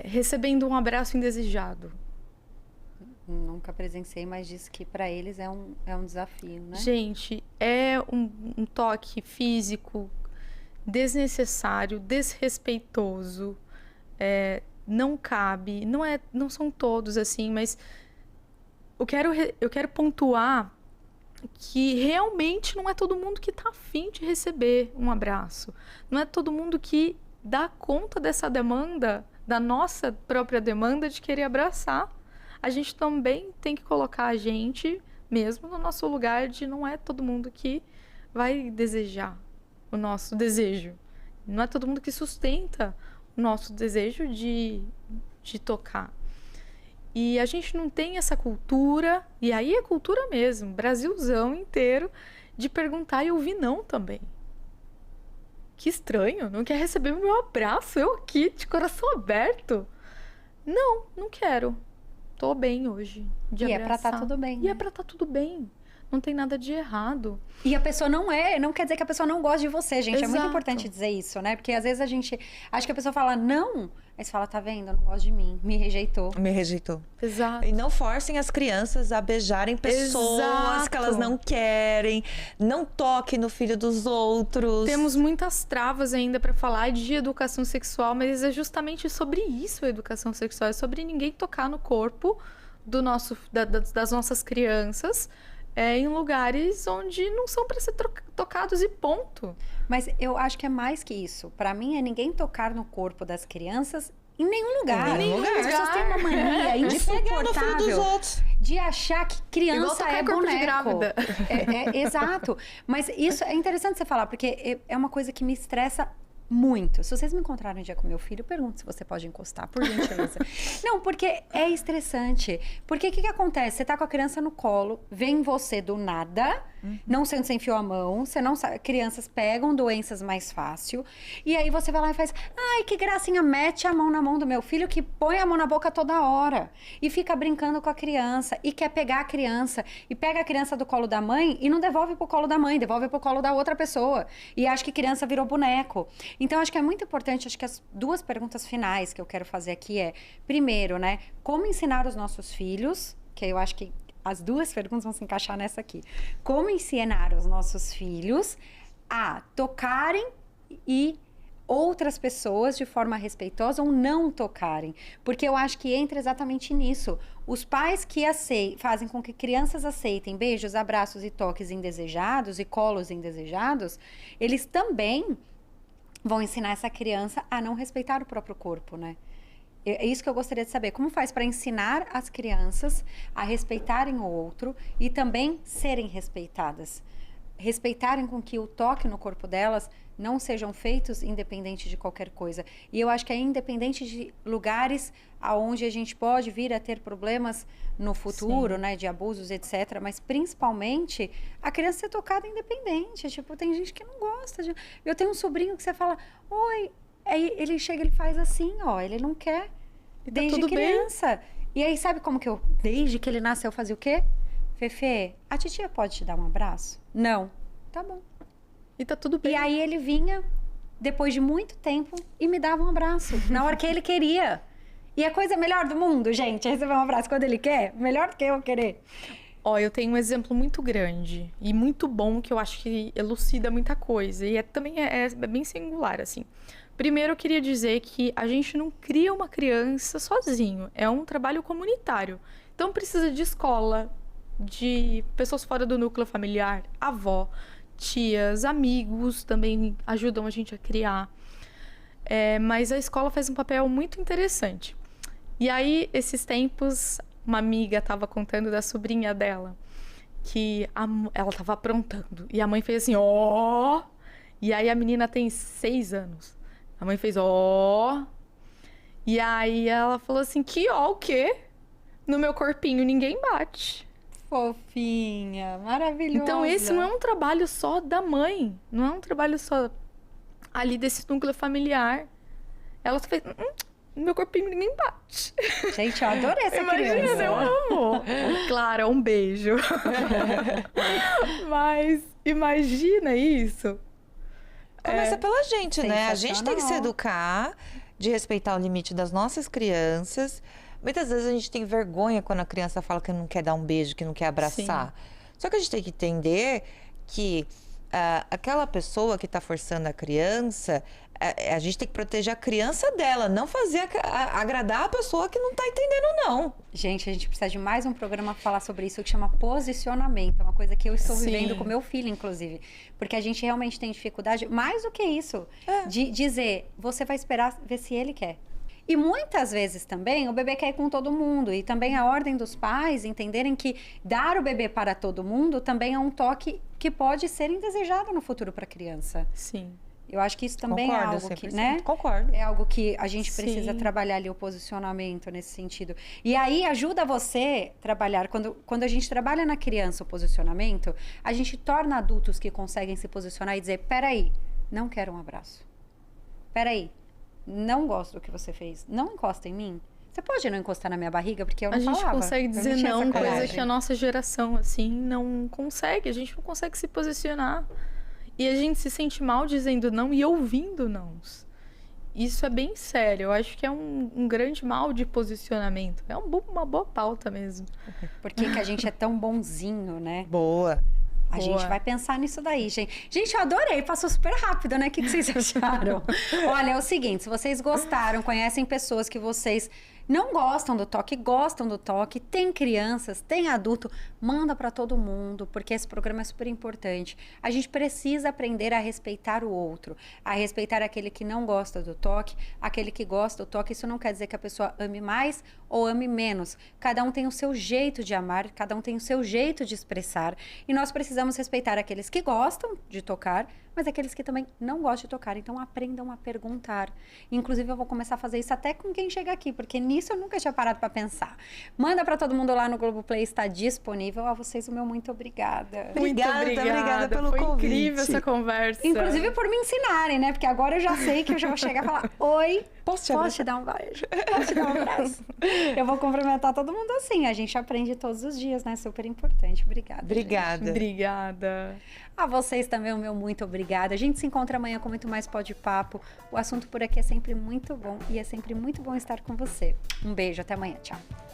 [SPEAKER 3] recebendo um abraço indesejado.
[SPEAKER 1] Nunca presenciei, mas disse que para eles é um desafio, né?
[SPEAKER 3] Gente, é um toque físico desnecessário, desrespeitoso, não cabe, não são todos assim, mas eu quero pontuar que realmente não é todo mundo que está afim de receber um abraço. Não é todo mundo que dá conta dessa demanda, da nossa própria demanda de querer abraçar. A gente também tem que colocar a gente mesmo no nosso lugar de não é todo mundo que vai desejar o nosso desejo. Não é todo mundo que sustenta o nosso desejo de tocar. E a gente não tem essa cultura, e aí é cultura mesmo, Brasilzão inteiro, de perguntar e ouvir não também. Que estranho, não quer receber o meu abraço, eu aqui, de coração aberto. Não quero. Tô bem hoje. De
[SPEAKER 1] abraçar.
[SPEAKER 3] É
[SPEAKER 1] pra estar tudo bem.
[SPEAKER 3] E é pra estar tudo bem. Não tem nada de errado.
[SPEAKER 1] E a pessoa não quer dizer que a pessoa não gosta de você, gente.
[SPEAKER 3] Exato.
[SPEAKER 1] É muito importante dizer isso, né? Porque às vezes a gente acha que a pessoa fala não, aí você fala, tá vendo? Não gosta de mim, me rejeitou.
[SPEAKER 2] Me rejeitou.
[SPEAKER 3] Exato.
[SPEAKER 2] E não forcem as crianças a beijarem pessoas
[SPEAKER 3] Exato.
[SPEAKER 2] que elas não querem. Não toque no filho dos outros.
[SPEAKER 3] Temos muitas travas ainda para falar de educação sexual, mas é justamente sobre isso a educação sexual. É sobre ninguém tocar no corpo das nossas crianças em lugares onde não são para ser tocados e ponto.
[SPEAKER 1] Mas eu acho que é mais que isso. Para mim, é ninguém tocar no corpo das crianças em nenhum lugar.
[SPEAKER 2] Em nenhum lugar.
[SPEAKER 1] As pessoas têm uma mania insuportável de achar que criança é boneco.
[SPEAKER 3] De grávida.
[SPEAKER 1] Exato. Mas isso é interessante você falar, porque é uma coisa que me estressa Muito. Se vocês me encontrarem um dia com meu filho, pergunto se você pode encostar, por gentileza. Não, porque é estressante. Porque o que acontece? Você tá com a criança no colo, vem você do nada, não sei onde você enfiou a mão, você não sabe, crianças pegam doenças mais fácil, e aí você vai lá e faz, ai, que gracinha, mete a mão na mão do meu filho, que põe a mão na boca toda hora, e fica brincando com a criança, e quer pegar a criança, e pega a criança do colo da mãe, e não devolve pro colo da mãe, devolve pro colo da outra pessoa, e acha que criança virou boneco. Então, acho que é muito importante, acho que as 2 perguntas finais que eu quero fazer aqui é, primeiro, né, como ensinar os nossos filhos, que eu acho que as 2 perguntas vão se encaixar nessa aqui. Como ensinar os nossos filhos a tocarem e outras pessoas de forma respeitosa ou não tocarem. Porque eu acho que entra exatamente nisso. Os pais que fazem com que crianças aceitem beijos, abraços e toques indesejados e colos indesejados, eles também vão ensinar essa criança a não respeitar o próprio corpo, né? É isso que eu gostaria de saber. Como faz para ensinar as crianças a respeitarem o outro e também serem respeitadas? Respeitarem com que o toque no corpo delas não sejam feitos independente de qualquer coisa. E eu acho que é independente de lugares aonde a gente pode vir a ter problemas no futuro, né, de abusos, etc. Mas principalmente a criança ser tocada independente. Tipo, tem gente que não gosta. Eu tenho um sobrinho que você fala, oi, aí ele chega, ele faz assim, ó, ele não quer.
[SPEAKER 3] E tá
[SPEAKER 1] Desde
[SPEAKER 3] tudo
[SPEAKER 1] criança. E aí, sabe como que desde que ele nasceu, eu fazia o quê? Fefe, a titia pode te dar um abraço? Não. Tá bom.
[SPEAKER 3] E tá tudo bem.
[SPEAKER 1] E aí ele vinha, depois de muito tempo, e me dava um abraço, na hora que ele queria. E a coisa melhor do mundo, gente, é receber um abraço quando ele quer, melhor do que eu querer.
[SPEAKER 3] Ó, eu tenho um exemplo muito grande e muito bom que eu acho que elucida muita coisa. E também é bem singular, assim. Primeiro, eu queria dizer que a gente não cria uma criança sozinho. É um trabalho comunitário. Então, precisa de escola, de pessoas fora do núcleo familiar, avó, tias, amigos também ajudam a gente a criar. Mas a escola faz um papel muito interessante. E aí, esses tempos, uma amiga estava contando da sobrinha dela, que ela estava aprontando. E a mãe fez assim, ó! E aí a menina tem 6 anos. A mãe fez, ó! E aí ela falou assim, que ó o quê? No meu corpinho ninguém bate.
[SPEAKER 1] Fofinha, maravilhosa.
[SPEAKER 3] Então esse não é um trabalho só da mãe. Não é um trabalho só ali desse núcleo familiar. Ela fez, no meu corpinho ninguém bate.
[SPEAKER 1] Gente, eu adorei essa
[SPEAKER 3] Imagina,
[SPEAKER 1] criança.
[SPEAKER 3] eu amo. Clara, um beijo. Mas imagina isso.
[SPEAKER 2] Começa pela gente, né? A gente tem que se
[SPEAKER 1] sensacional.
[SPEAKER 2] educar, de respeitar o limite das nossas crianças. Muitas vezes a gente tem vergonha quando a criança fala que não quer dar um beijo, que não quer abraçar. Só que a gente tem que entender que aquela pessoa que está forçando a criança, a gente tem que proteger a criança dela, não fazer agradar a pessoa que não está entendendo, não.
[SPEAKER 1] Gente, a gente precisa de mais um programa para falar sobre isso, que chama posicionamento. É uma coisa que eu estou vivendo com meu filho, inclusive. Porque a gente realmente tem dificuldade, mais do que isso, de dizer, você vai esperar ver se ele quer. E muitas vezes também o bebê quer ir com todo mundo. E também a ordem dos pais entenderem que dar o bebê para todo mundo também é um toque que pode ser indesejado no futuro para a criança.
[SPEAKER 3] Sim.
[SPEAKER 1] Eu acho que isso também
[SPEAKER 2] Concordo,
[SPEAKER 1] é algo
[SPEAKER 2] 100%.
[SPEAKER 1] que, né?
[SPEAKER 2] Concordo.
[SPEAKER 1] É algo que a gente precisa
[SPEAKER 3] Sim.
[SPEAKER 1] trabalhar ali, o posicionamento nesse sentido. E aí ajuda você a trabalhar, quando a gente trabalha na criança o posicionamento, a gente torna adultos que conseguem se posicionar e dizer, peraí, não quero um abraço. Peraí, não gosto do que você fez. Não encosta em mim. Você pode não encostar na minha barriga, porque eu não
[SPEAKER 3] A gente
[SPEAKER 1] falava.
[SPEAKER 3] consegue
[SPEAKER 1] Eu
[SPEAKER 3] dizer
[SPEAKER 1] tinha essa
[SPEAKER 3] não, coisa
[SPEAKER 1] coragem.
[SPEAKER 3] que a nossa geração, assim, não consegue. A gente não consegue se posicionar. E a gente se sente mal dizendo não e ouvindo nãos. Isso é bem sério. Eu acho que é um grande mal de posicionamento. É uma boa pauta mesmo.
[SPEAKER 1] Por que que a gente é tão bonzinho, né?
[SPEAKER 2] Boa.
[SPEAKER 1] A gente vai pensar nisso daí, gente. Gente, eu adorei. Passou super rápido, né? O que vocês acharam? Olha, é o seguinte. Se vocês gostaram, conhecem pessoas que vocês não gostam do toque, gostam do toque, tem crianças, tem adulto, manda para todo mundo, porque esse programa é super importante. A gente precisa aprender a respeitar o outro, a respeitar aquele que não gosta do toque, aquele que gosta do toque. Isso não quer dizer que a pessoa ame mais ou ame menos. Cada um tem o seu jeito de amar, cada um tem o seu jeito de expressar, e nós precisamos respeitar aqueles que gostam de tocar, mas aqueles que também não gostam de tocar. Então, aprendam a perguntar. Inclusive, eu vou começar a fazer isso até com quem chega aqui, porque nisso eu nunca tinha parado para pensar. Manda para todo mundo lá no Globoplay, está disponível. A vocês o meu muito obrigada.
[SPEAKER 2] Obrigada pelo
[SPEAKER 3] Foi
[SPEAKER 2] convite.
[SPEAKER 3] incrível essa conversa.
[SPEAKER 1] Inclusive por me ensinarem, né? Porque agora eu já sei que eu já vou chegar e falar: oi,
[SPEAKER 2] Posso te
[SPEAKER 1] te dar um beijo? Posso te dar um abraço? Eu vou cumprimentar todo mundo assim. A gente aprende todos os dias, né? Super importante. Obrigada.
[SPEAKER 2] Obrigada.
[SPEAKER 3] Obrigada.
[SPEAKER 1] A vocês também o meu muito obrigada. A gente se encontra amanhã com muito mais Pode Papo. O assunto por aqui é sempre muito bom e é sempre muito bom estar com você. Um beijo, até amanhã. Tchau.